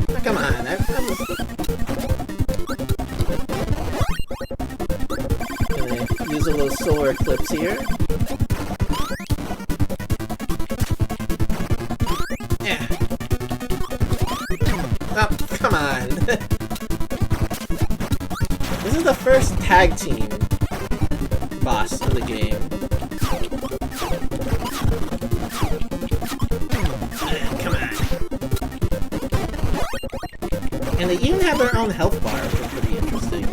Oh, come on, Gonna use a little solar eclipse here. Yeah. Oh, come on. This is the first tag team. boss of the game. Come on. And they even have their own health bar, which is pretty interesting.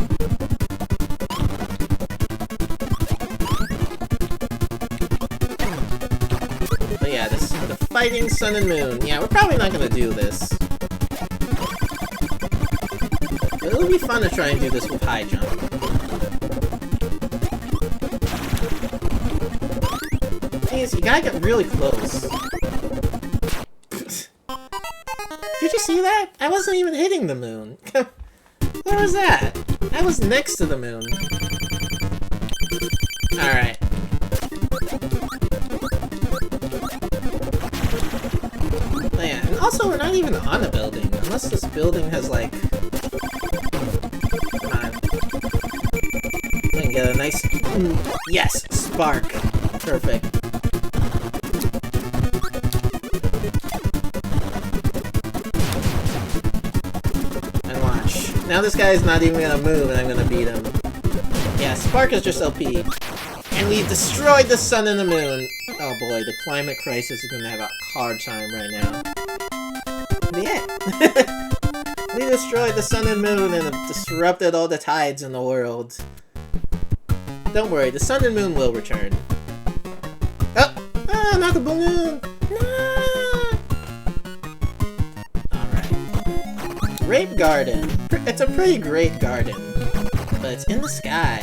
But yeah, the fighting Sun and Moon. Yeah, we're probably not gonna do this. But it would be fun to try and do this with high jump. Thing is, you gotta get really close. Did you see that? I wasn't even hitting the moon. What was that? I was next to the moon. Alright. Oh, yeah, and also we're not even on a building, unless this building has like... Come on. I can get a nice... Yes! Spark! Perfect. Now this guy's not even gonna move and I'm gonna beat him. Yeah, Spark is just OP. And we destroyed the sun and the moon! Oh boy, the climate crisis is gonna have a hard time right now. But yeah! We destroyed the sun and moon and disrupted all the tides in the world. Don't worry, the sun and moon will return. Oh! Ah, not the balloon! Grape garden. It's a pretty great garden, but it's in the sky.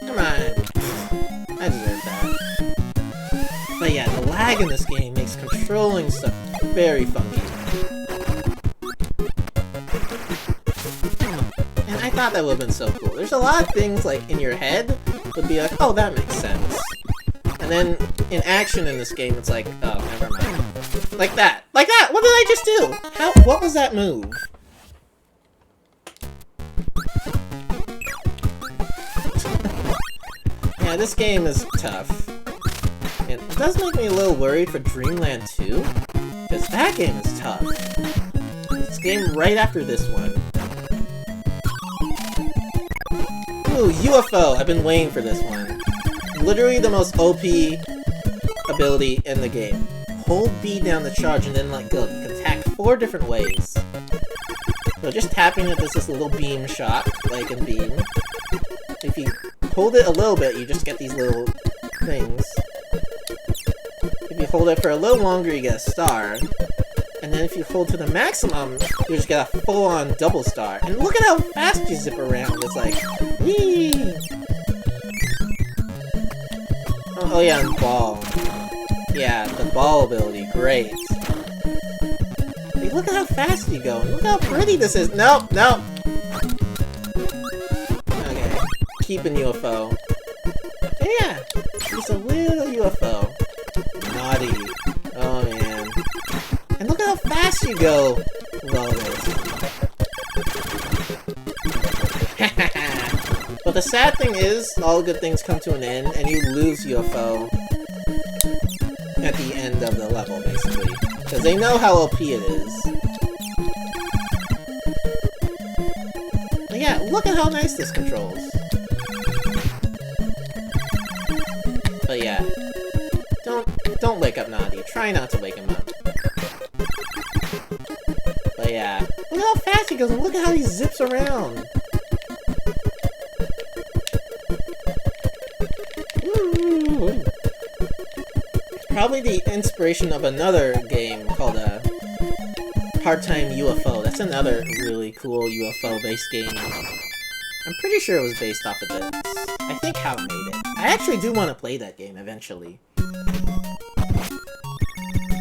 Come on. I deserve that. But yeah, the lag in this game makes controlling stuff very funky. And I thought that would have been so cool. There's a lot of things like in your head would be like, oh, that makes sense. And then in action in this game, it's like, oh, never mind. Like that! Like that! What did I just do? How? What was that move? Yeah, this game is tough. And it does make me a little worried for Dreamland 2, because that game is tough. This game right after this one. Ooh, UFO! I've been waiting for this one. Literally the most OP ability in the game. Hold B down the charge and then let go. You can attack 4 different ways. So just tapping it does this little beam shot, like in Beam. If you hold it a little bit, you just get these little things. If you hold it for a little longer, you get a star. And then if you hold to the maximum, you just get a full-on double star. And look at how fast you zip around. It's like, whee! Oh yeah, and ball. Yeah, the ball ability, great. Hey, look at how fast you go, and look how pretty this is. Nope, nope. Okay, keeping UFO. Yeah, just a little UFO. Naughty. Oh man. And look at how fast you go with all this. But the sad thing is, all good things come to an end, and you lose UFO at the end of the level, basically. Because they know how OP it is. But yeah, look at how nice this controls. But yeah, don't wake up Naughty. Try not to wake him up. But yeah, look at how fast he goes, and look at how he zips around. Ooh. Probably the inspiration of another game called Part-Time UFO. That's another really cool UFO-based game. I'm pretty sure it was based off of this. I think How made it. I actually do want to play that game eventually.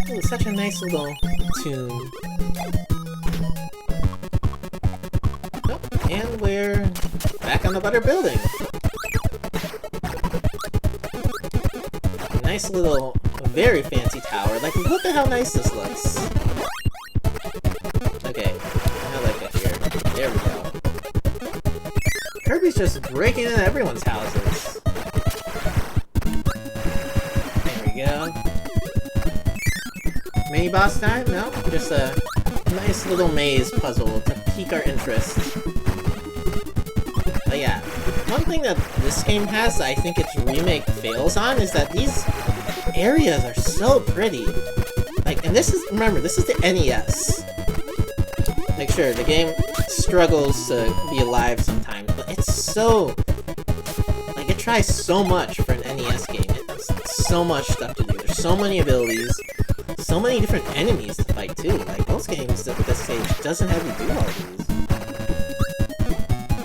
Ooh, such a nice little tune. Oh, and we're back on the Butter Building. Nice little, very fancy tower. Like, look at how nice this looks. Okay, how do I get here? There we go. Kirby's just breaking into everyone's houses. There we go. Mini boss time? No, just a nice little maze puzzle to pique our interest. But yeah, one thing that this game has that I think its remake fails on is that these areas are so pretty. Like, and this is, remember, this is the NES. Like, sure, the game struggles to be alive sometimes, but it's so... Like, it tries so much for an NES game. It has so much stuff to do. There's so many abilities, so many different enemies to fight, too. Like, most games at this stage doesn't have you do all these.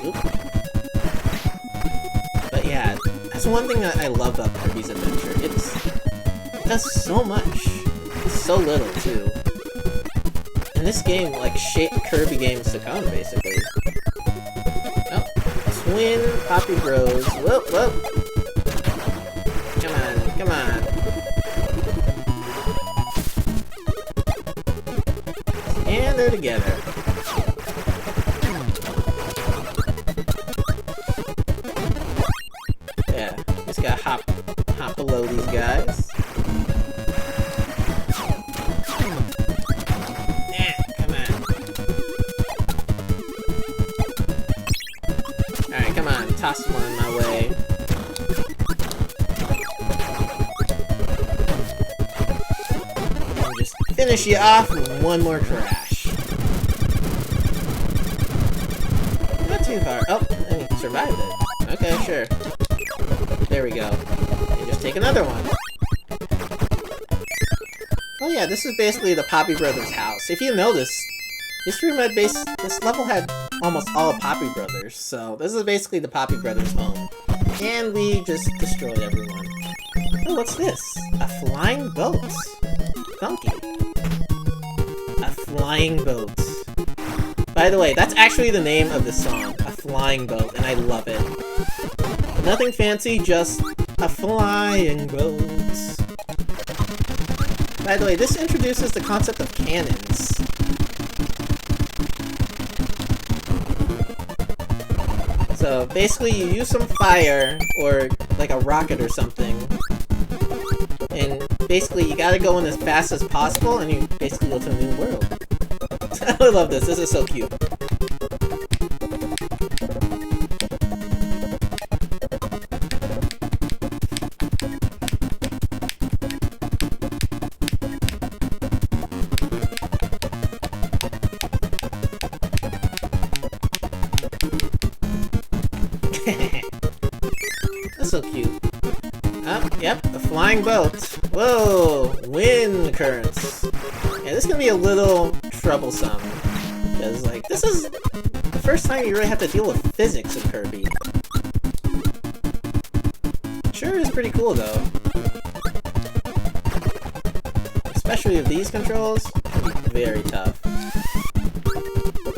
Oop. But yeah, that's one thing that I love about Kirby's Adventure. It does so much. So little, too. And this game, like, shaped Kirby games to come, basically. Oh, twin Poppy Bros. Whoop, whoop. Come on, come on. And they're together. Yeah, just gotta hop below these guys. Toss one my way. And just finish you off with one more crash. Not too far. Oh, and he survived it. Okay, sure. There we go. And just take another one. Oh yeah, this is basically the Poppy Brothers' house. If you know this level had almost all of Poppy Brothers, so this is basically the Poppy Brothers' home. And we just destroyed everyone. Oh, what's this? A flying boat. Funky. A flying boat. By the way, that's actually the name of the song. A flying boat, and I love it. Nothing fancy, just a flying boat. By the way, this introduces the concept of cannons. So basically you use some fire, or like a rocket or something, and basically you gotta go in as fast as possible and you basically go to a new world. I love this, this is so cute. That's so cute. Oh, yep, a flying boat. Whoa, wind currents. Yeah, this is gonna be a little troublesome. Because, like, this is the first time you really have to deal with physics in Kirby. Sure is pretty cool, though. Especially with these controls, it can be very tough.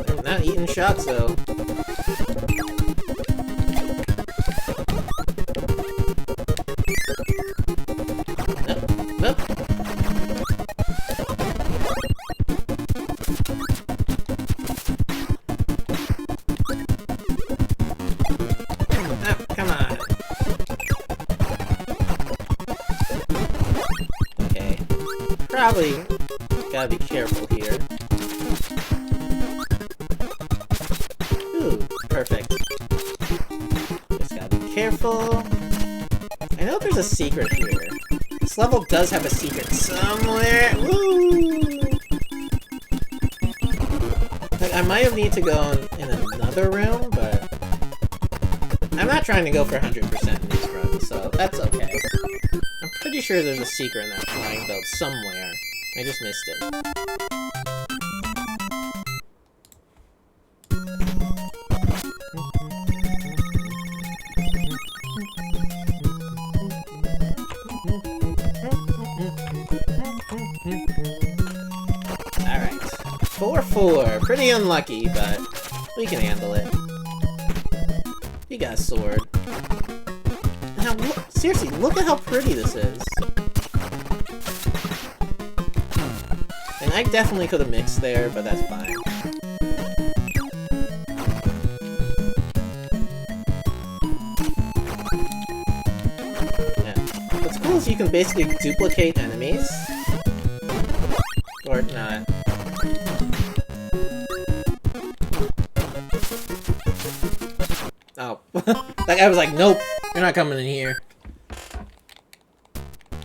I'm not eating shots, though. Probably gotta be careful here. Ooh, perfect. Just gotta be careful. I know there's a secret here. This level does have a secret somewhere. Woo! Like, I might need to go in another room, but I'm not trying to go for 100% in these runs, so that's okay. I'm pretty sure there's a secret in that flying boat somewhere. I just missed it. Alright. 4-4. Pretty unlucky, but we can handle it. You got a sword. Now, look, seriously, look at how pretty this is. And I definitely could have mixed there, but that's fine. Yeah. What's cool is you can basically duplicate enemies. Or not. Oh. Like, I was like, nope, you're not coming in here.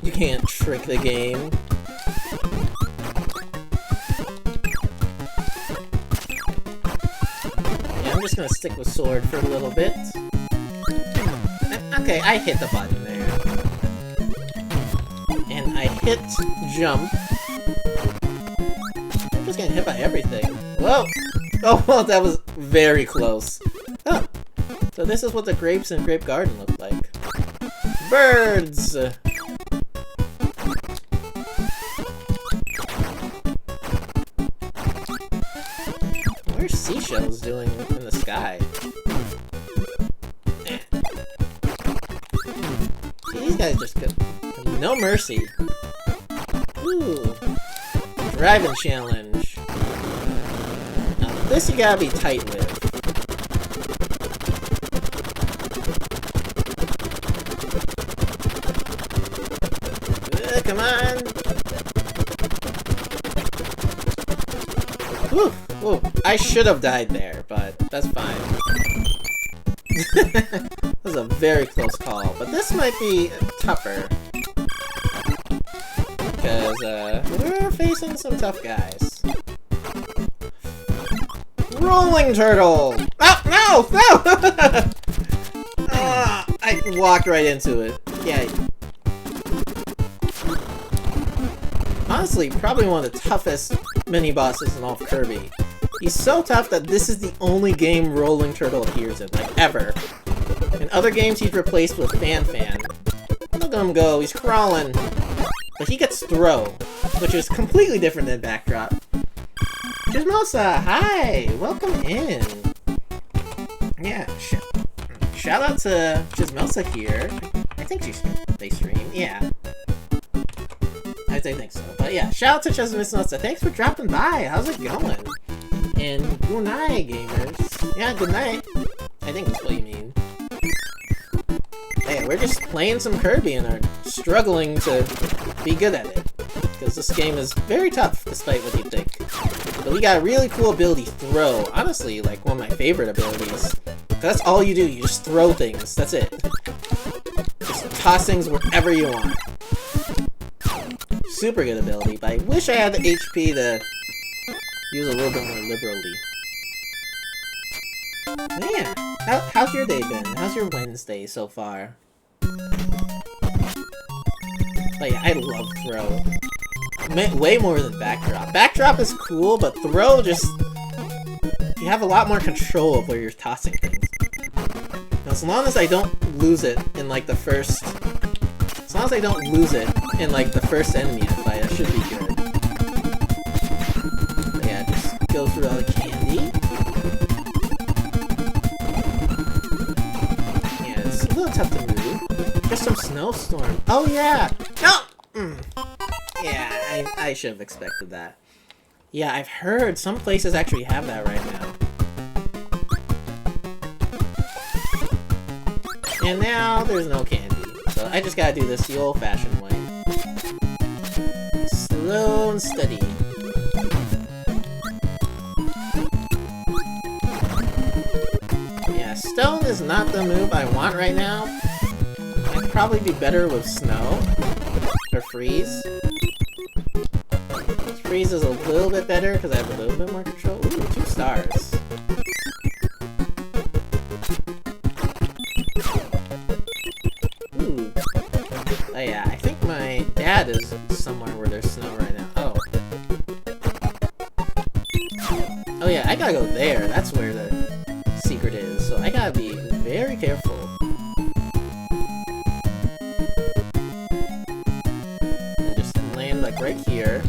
You can't trick the game. Yeah, I'm just gonna stick with sword for a little bit. Okay, I hit the button there. And I hit jump. I'm just getting hit by everything. Whoa! Oh, well, that was very close. Oh, so this is what the grapes in Grape Garden look like. Birds! What are seashells doing in the sky? See, these guys just go. No mercy. Ooh. Driving challenge. Now this you gotta be tight with. Come on! Whew, whew. I should have died there, but that's fine. That was a very close call, but this might be tougher. Because, we're facing some tough guys. Rolling turtle! Oh, no! No! I walked right into it. Yeah. Honestly, probably one of the toughest mini-bosses in all of Kirby. He's so tough that this is the only game Rolling Turtle appears in, like, ever. In other games, he's replaced with Fan. Look at him go, he's crawling. But he gets throw, which is completely different than Backdrop. Chismosa, hi! Welcome in. Yeah, shout out to Chismosa here. I think they stream, yeah. I think so. But yeah, shout out to Chismosa. Thanks for dropping by. How's it going? And good night, gamers. Yeah, good night. I think that's what you mean. Hey, we're just playing some Kirby and are struggling to be good at it. Because this game is very tough, despite what you think. But we got a really cool ability, Throw. Honestly, like, one of my favorite abilities. That's all you do, you just throw things. That's it. Just toss things wherever you want. Super good ability, but I wish I had the HP to use a little bit more liberally. Man, how's your day been? How's your Wednesday so far? But yeah, I love Throw. Way more than Backdrop. Backdrop is cool, but Throw just... You have a lot more control of where you're tossing things. Now, as long as I don't lose it in like the first... As long as I don't lose it in like the first enemy I fight, I should be good. But yeah, just go through all the candy. Yeah, it's a little tough to move. Just some snowstorm. Oh yeah! No! Yeah, I should have expected that. Yeah, I've heard some places actually have that right now. And now there's no candy. So I just gotta do this the old-fashioned way. Slow and steady. Yeah, stone is not the move I want right now. I'd probably be better with snow. Or freeze. Freeze is a little bit better because I have a little bit more control. Ooh, 2 stars. Ooh. Oh yeah, I think my dad is somewhere where there's snow right now. Oh. Oh yeah, I gotta go there. That's where the secret is. So I gotta be very careful. And just land like right here.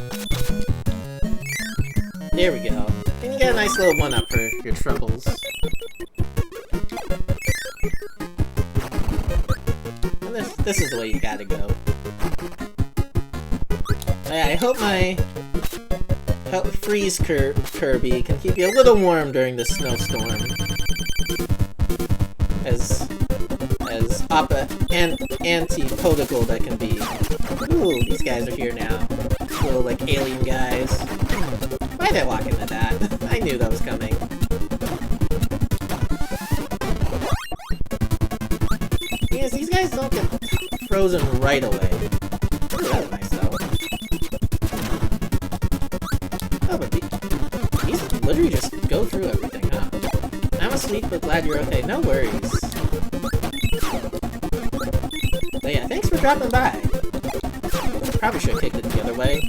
There we go. And you get a nice little one-up for your troubles. And this is the way you gotta go. I hope my freeze Kirby can keep you a little warm during the snowstorm. As anti-potable that can be. Ooh, these guys are here now. Little, like, alien guys. Why did I walk into that? I knew that was coming. guys don't get frozen right away. That's nice though. Oh, but these literally just go through everything, huh? I'm asleep, but glad you're okay. No worries. But yeah, thanks for dropping by. Probably should have kicked it the other way.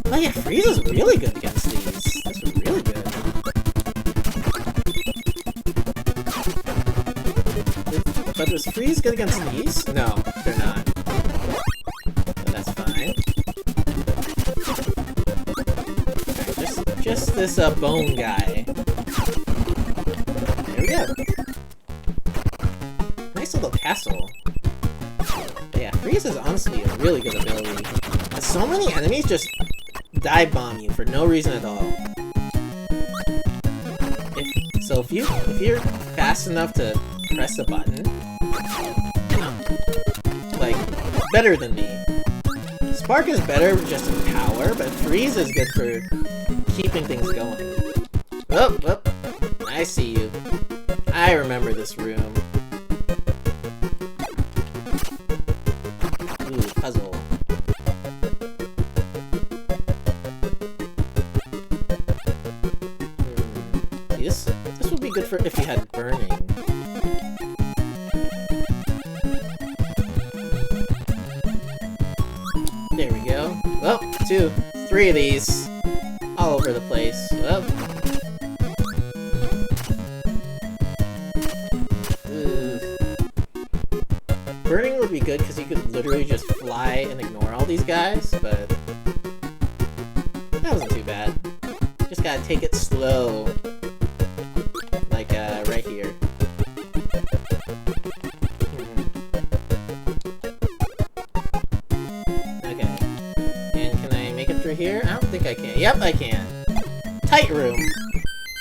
Oh yeah, Freeze is really good against these. This is really good. But was Freeze good against these? No, they're not. But that's fine. Alright, just this bone guy. There we go. Nice little castle. But yeah, Freeze is honestly a really good ability. And so many enemies just dive bomb you for no reason at all. If you're fast enough to press a button, you know, like, better than me. Spark is better just in power, but Freeze is good for keeping things going. Oh, oh, I see you. I remember this room. Ooh, puzzle. This would be good for if you had burning. There we go. Well, 2, 3 of these. All over the place. Well. Burning would be good because you could literally just fly and ignore all these guys, but that wasn't too bad. Just gotta take it slow. Like, right here. Okay. And can I make it through here? I don't think I can. Yep, I can. Tight room.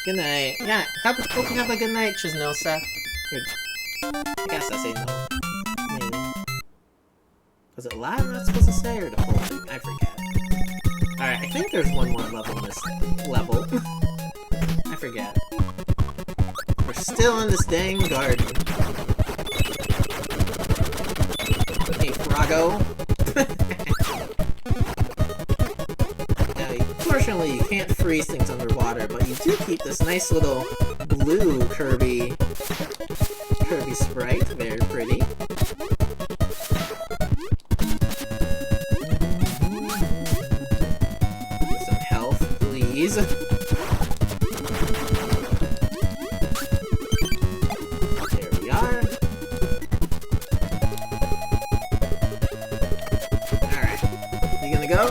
Good night. Yeah, hope you have a good night, Chisnosa. I guess I say no. Maybe. Was it loud I'm not supposed to say, or the whole thing? I forget. Alright, I think there's one more level in this level. I forget. We're still in this dang garden. Hey, Froggo. Now, fortunately, you can't freeze things underwater, but you do keep this nice little blue Kirby sprite. Very pretty. Some health, please. Go.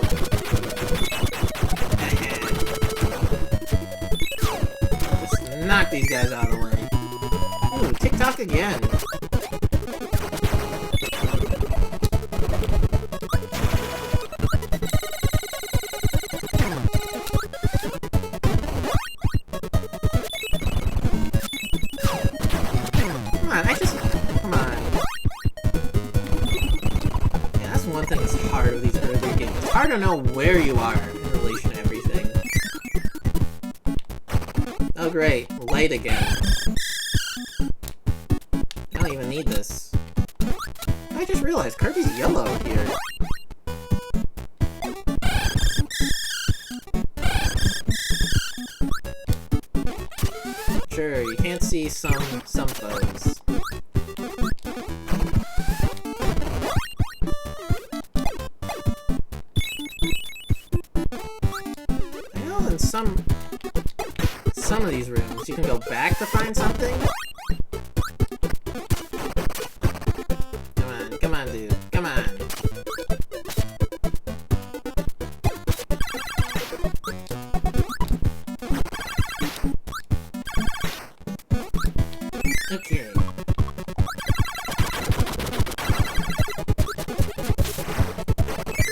Just knock these guys out of the way. Ooh, TikTok again. Come on. Yeah, that's one thing that's hard with these early games. It's hard to know where you are in relation to everything. Oh great, light again. I don't even need this. I just realized Kirby's yellow here. Sure, you can't see some foes. Some of these rooms, you can go back to find something. Come on, dude. Come on. Okay.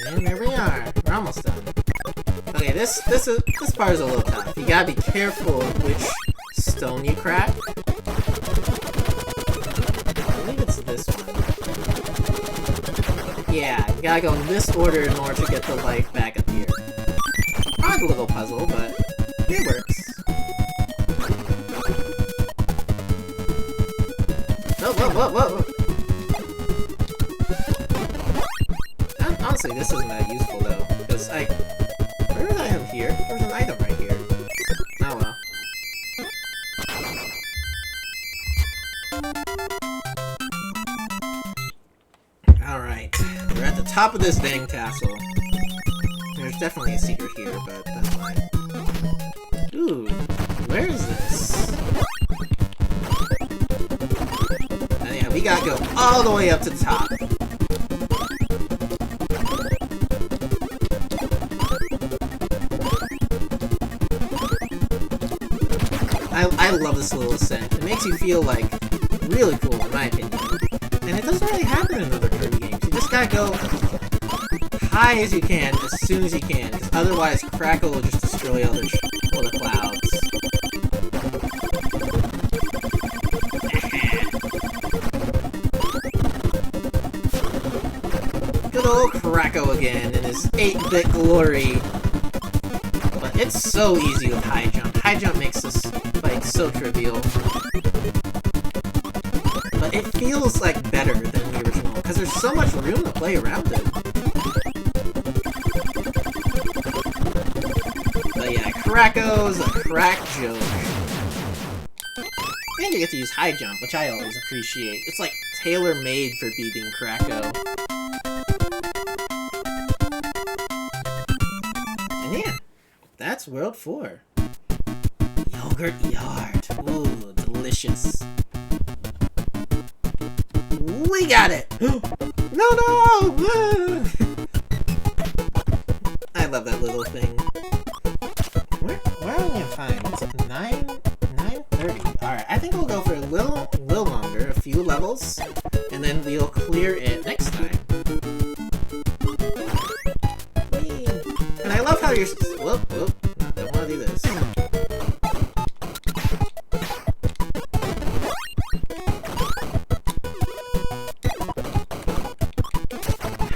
And there we are. We're almost done. Okay, this part is a little tough. You gotta be careful which stone you crack. I believe it's this one. Yeah, you gotta go in this order in order to get the life back up here. Odd little puzzle, but it works. Whoa, whoa, whoa, whoa! Honestly, this isn't that useful though, because where's an item here? There's an item right here. Oh well. Alright, we're at the top of this dang tassel. There's definitely a secret here, but that's fine. Ooh, where is this? And yeah, we gotta go all the way up to the top. I love this little ascent. It makes you feel, like, really cool, in my opinion. And it doesn't really happen in other Kirby games. You just gotta go high as you can, as soon as you can, because otherwise Crackle will just destroy all the clouds. Good old Crackle again in his 8-bit glory. But it's so easy with high jump. High jump makes this fight so trivial. But it feels like better than the original, because there's so much room to play around it. But yeah, Cracko's a crack joke. And you get to use high jump, which I always appreciate. It's like tailor-made for beating Cracko. And yeah, that's World 4. Yogurt Yard. Ooh, delicious. We got it! No! I love that little thing. Where are we gonna find? It's 9:30. Alright, I think we'll go for a little longer, a few levels, and then we'll clear it next time. Whee. And I love how you're... Whoop. Don't wanna do this.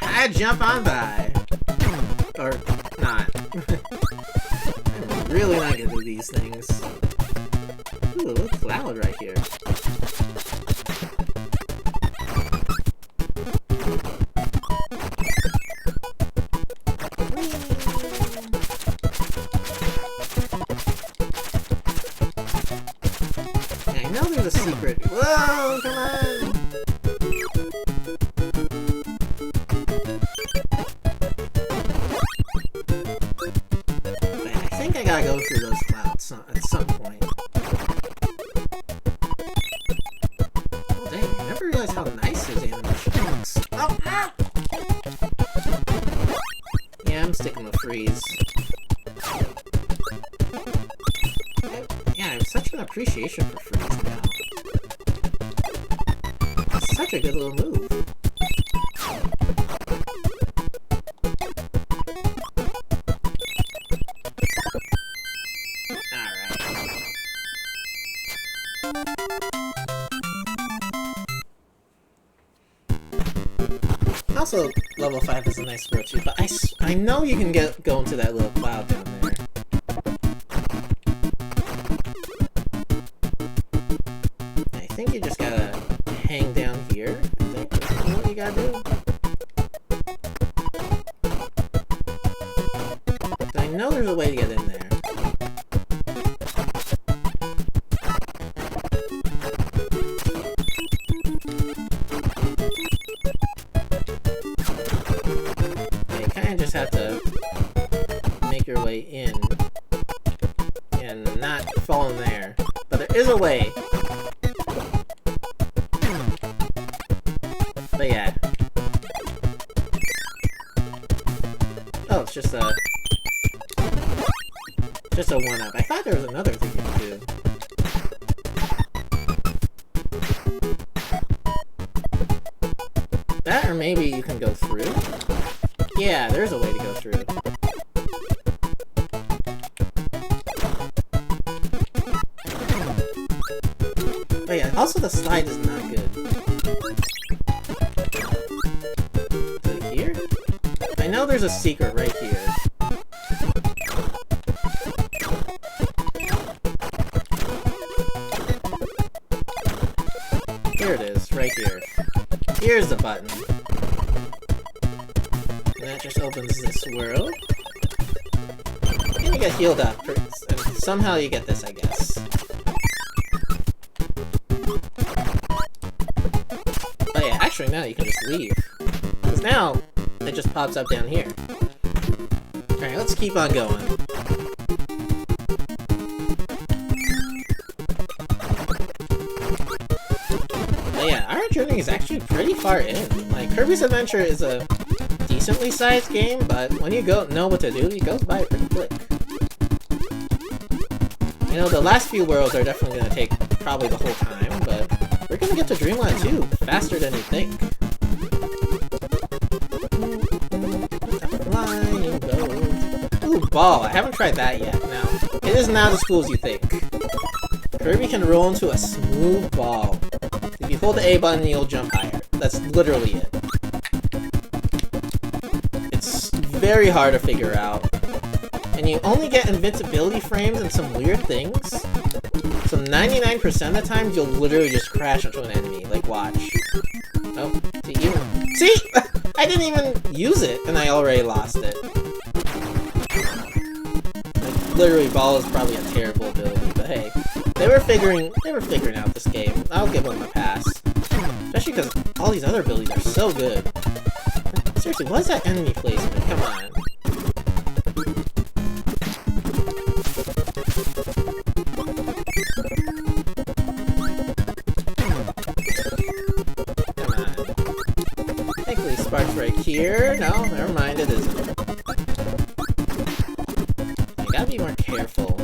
I jump on by. Or not. I'm really not good at these things. Ooh, a little cloud right here. I know there's a secret. Whoa, come on! I gotta go through those clouds at some point. Oh dang, I never realized how nice his animation looks. Oh, ah! Yeah, I'm sticking with freeze. Yeah, I have such an appreciation for freeze now. It's such a good little move. Also, level 5 is a nice throw too, but I know you can go into that little cloud down there. I think you just gotta hang down here, I think. That's what you gotta do. So I know there's a way to get in there. Just have to make your way in and not fall in there, but there is a way. But yeah. Oh, it's just a 1-up. I thought there was another thing you could do. That, or maybe you can go through. Yeah, there's a way to go through. But yeah, also the slide is not good. Is it here? I know there's a secret right here. Here it is, right here. Here's the button. And that just opens this world. And you get healed up. And somehow you get this, I guess. But yeah, actually now you can just leave. Because now, it just pops up down here. Alright, let's keep on going. But yeah, our journey is actually pretty far in. Like, Kirby's Adventure is a decently sized game, but when you know what to do, it goes by pretty quick. You know, the last few worlds are definitely going to take probably the whole time, but we're going to get to Dreamland too, faster than you think. Flying gold. Ooh, ball. I haven't tried that yet. Now, it is not as cool as you think. Kirby can roll into a smooth ball. If you hold the A button, you'll jump higher. That's literally it. It's very hard to figure out. And you only get invincibility frames and some weird things. So 99% of the times, you'll literally just crash into an enemy. Like, watch. Oh, see? I didn't even use it, and I already lost it. Like, literally, ball is probably a terrible ability, but hey. They were figuring out this game. I'll give them a pass. Especially because all these other abilities are so good. Seriously, what is that enemy placement? Come on. Thankfully, Spark's right here. No, never mind, it isn't. You gotta be more careful.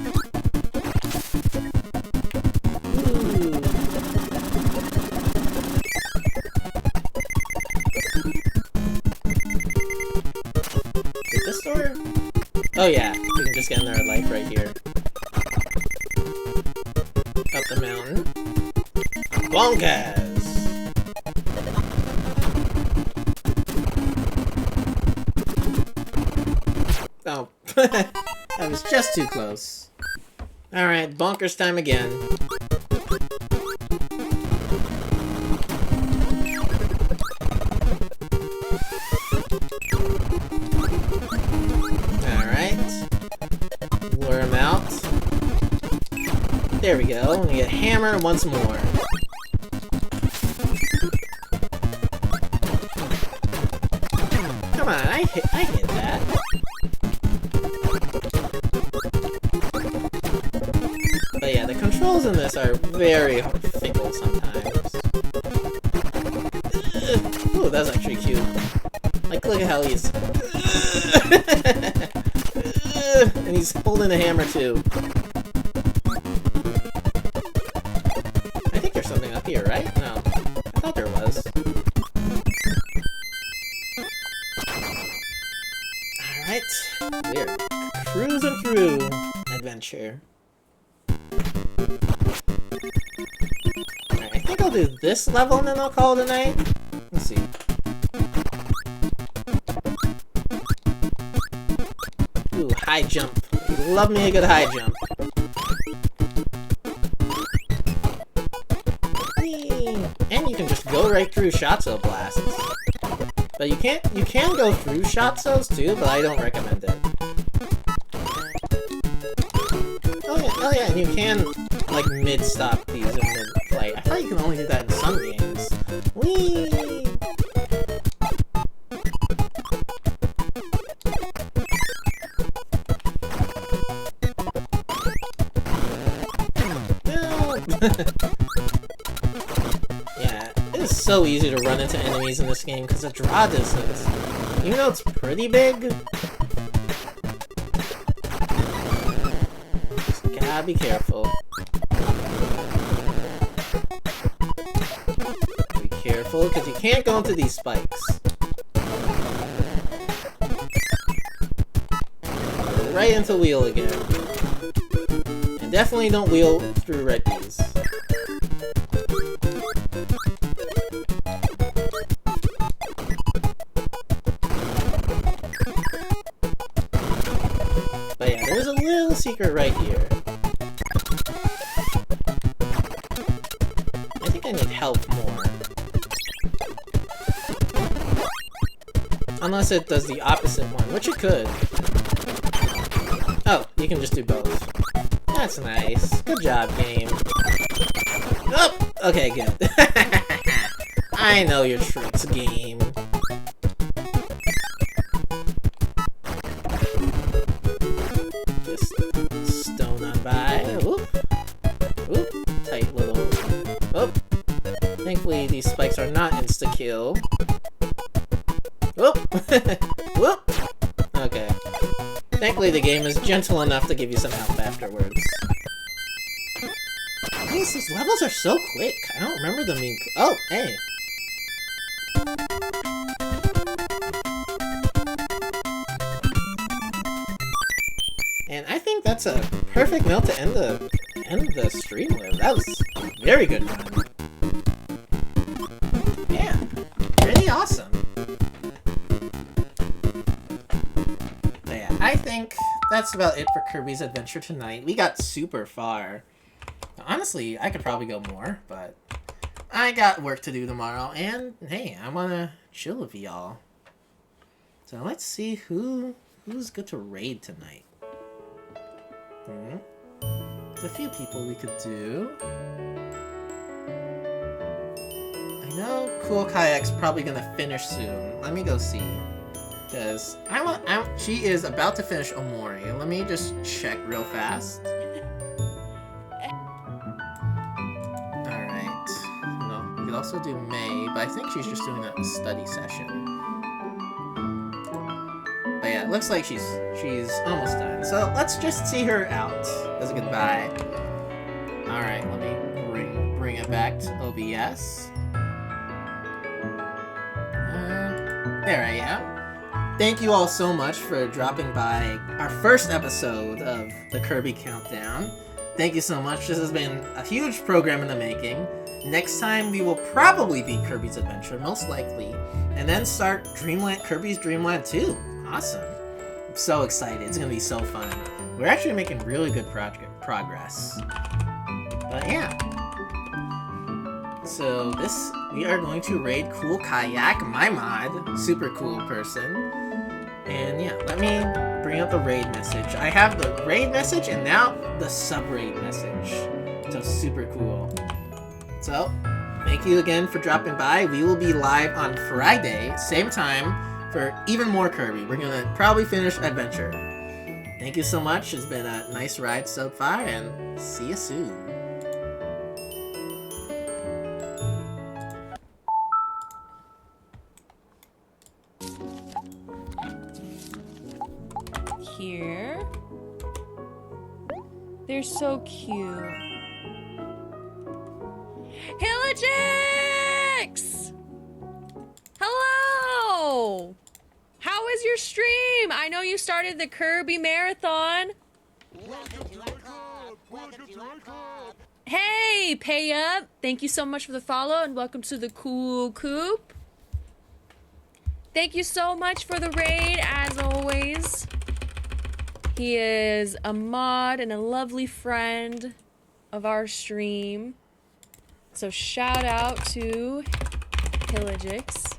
Ooh. Is this door? Oh yeah, we can just get another life right here. Up the mountain. Bonkers! Oh, that was just too close. Alright, bonkers time again. Alright. Lure him out. There we go. We get hammer once more. Come on, I hit that. But yeah, the controls in this are very fickle sometimes. Ooh, that's actually cute. Like, look at how he's... and he's holding a hammer too. I think there's something up here, right? No. I thought there was. Alright. We're cruising through adventure. Alright, I think I'll do this level and then I'll call it a night. Let's see. Ooh, high jump. Love me a good high jump. Whee! And you can just go right through Shatso blasts. But you can go through Shatsos too, but I don't recommend it. Oh yeah, and you can, like, mid-stop these in mid-flight. I thought you can only do that in some games. Whee! Yeah, it is so easy to run into enemies in this game because of draw distance. Even though it's pretty big, just gotta be careful. Be careful because you can't go into these spikes. Right into wheel again. And definitely don't wheel through red keys. But yeah, there's a little secret right here. I think I need help more. Unless it does the opposite one, which it could. Oh, you can just do both. That's nice. Good job, game. Oh! Okay, good. I know your tricks, game. Just stone on by. Oop. Oop. Tight little... Oop. Thankfully, these spikes are not insta-kill. Whoop! Whoop! Okay. Thankfully, the game is gentle enough to give you some health afterwards. These levels are so quick. I don't remember them being... Oh, hey! And I think that's a perfect note to end the stream with. That was very good fun. Yeah, pretty awesome. But yeah, I think that's about it for Kirby's Adventure tonight. We got super far. Honestly, I could probably go more, but I got work to do tomorrow, and hey, I wanna chill with y'all. So let's see who's good to raid tonight. There's a few people we could do. I know Cool Kayak's probably gonna finish soon. Let me go see. Because she is about to finish Omori. Let me just check real fast. Alright. No, we could also do May, but I think she's just doing a study session. But yeah, it looks like she's almost done. So let's just see her out as a goodbye. Alright, let me bring it back to OBS. There I am. Thank you all so much for dropping by our first episode of the Kirby Countdown. Thank you so much. This has been a huge program in the making. Next time we will probably beat Kirby's Adventure, most likely, and then start Kirby's Dream Land 2. Awesome. I'm so excited. It's gonna be so fun. We're actually making really good progress. But yeah. So we are going to raid Cool Kayak, my mod, super cool person. And yeah, let me bring up the raid message. I have the raid message and now the sub-raid message. So super cool. So, thank you again for dropping by. We will be live on Friday, same time, for even more Kirby. We're gonna probably finish Adventure. Thank you so much. It's been a nice ride so far, and see you soon. Here. They're so cute. Hillagix! Hello! How was your stream? I know you started the Kirby Marathon. Welcome to our club! Welcome to our club! Hey, Pay Up! Thank you so much for the follow and welcome to the Cool Coop. Thank you so much for the raid, as always. He is a mod and a lovely friend of our stream. So shout out to Hillagix.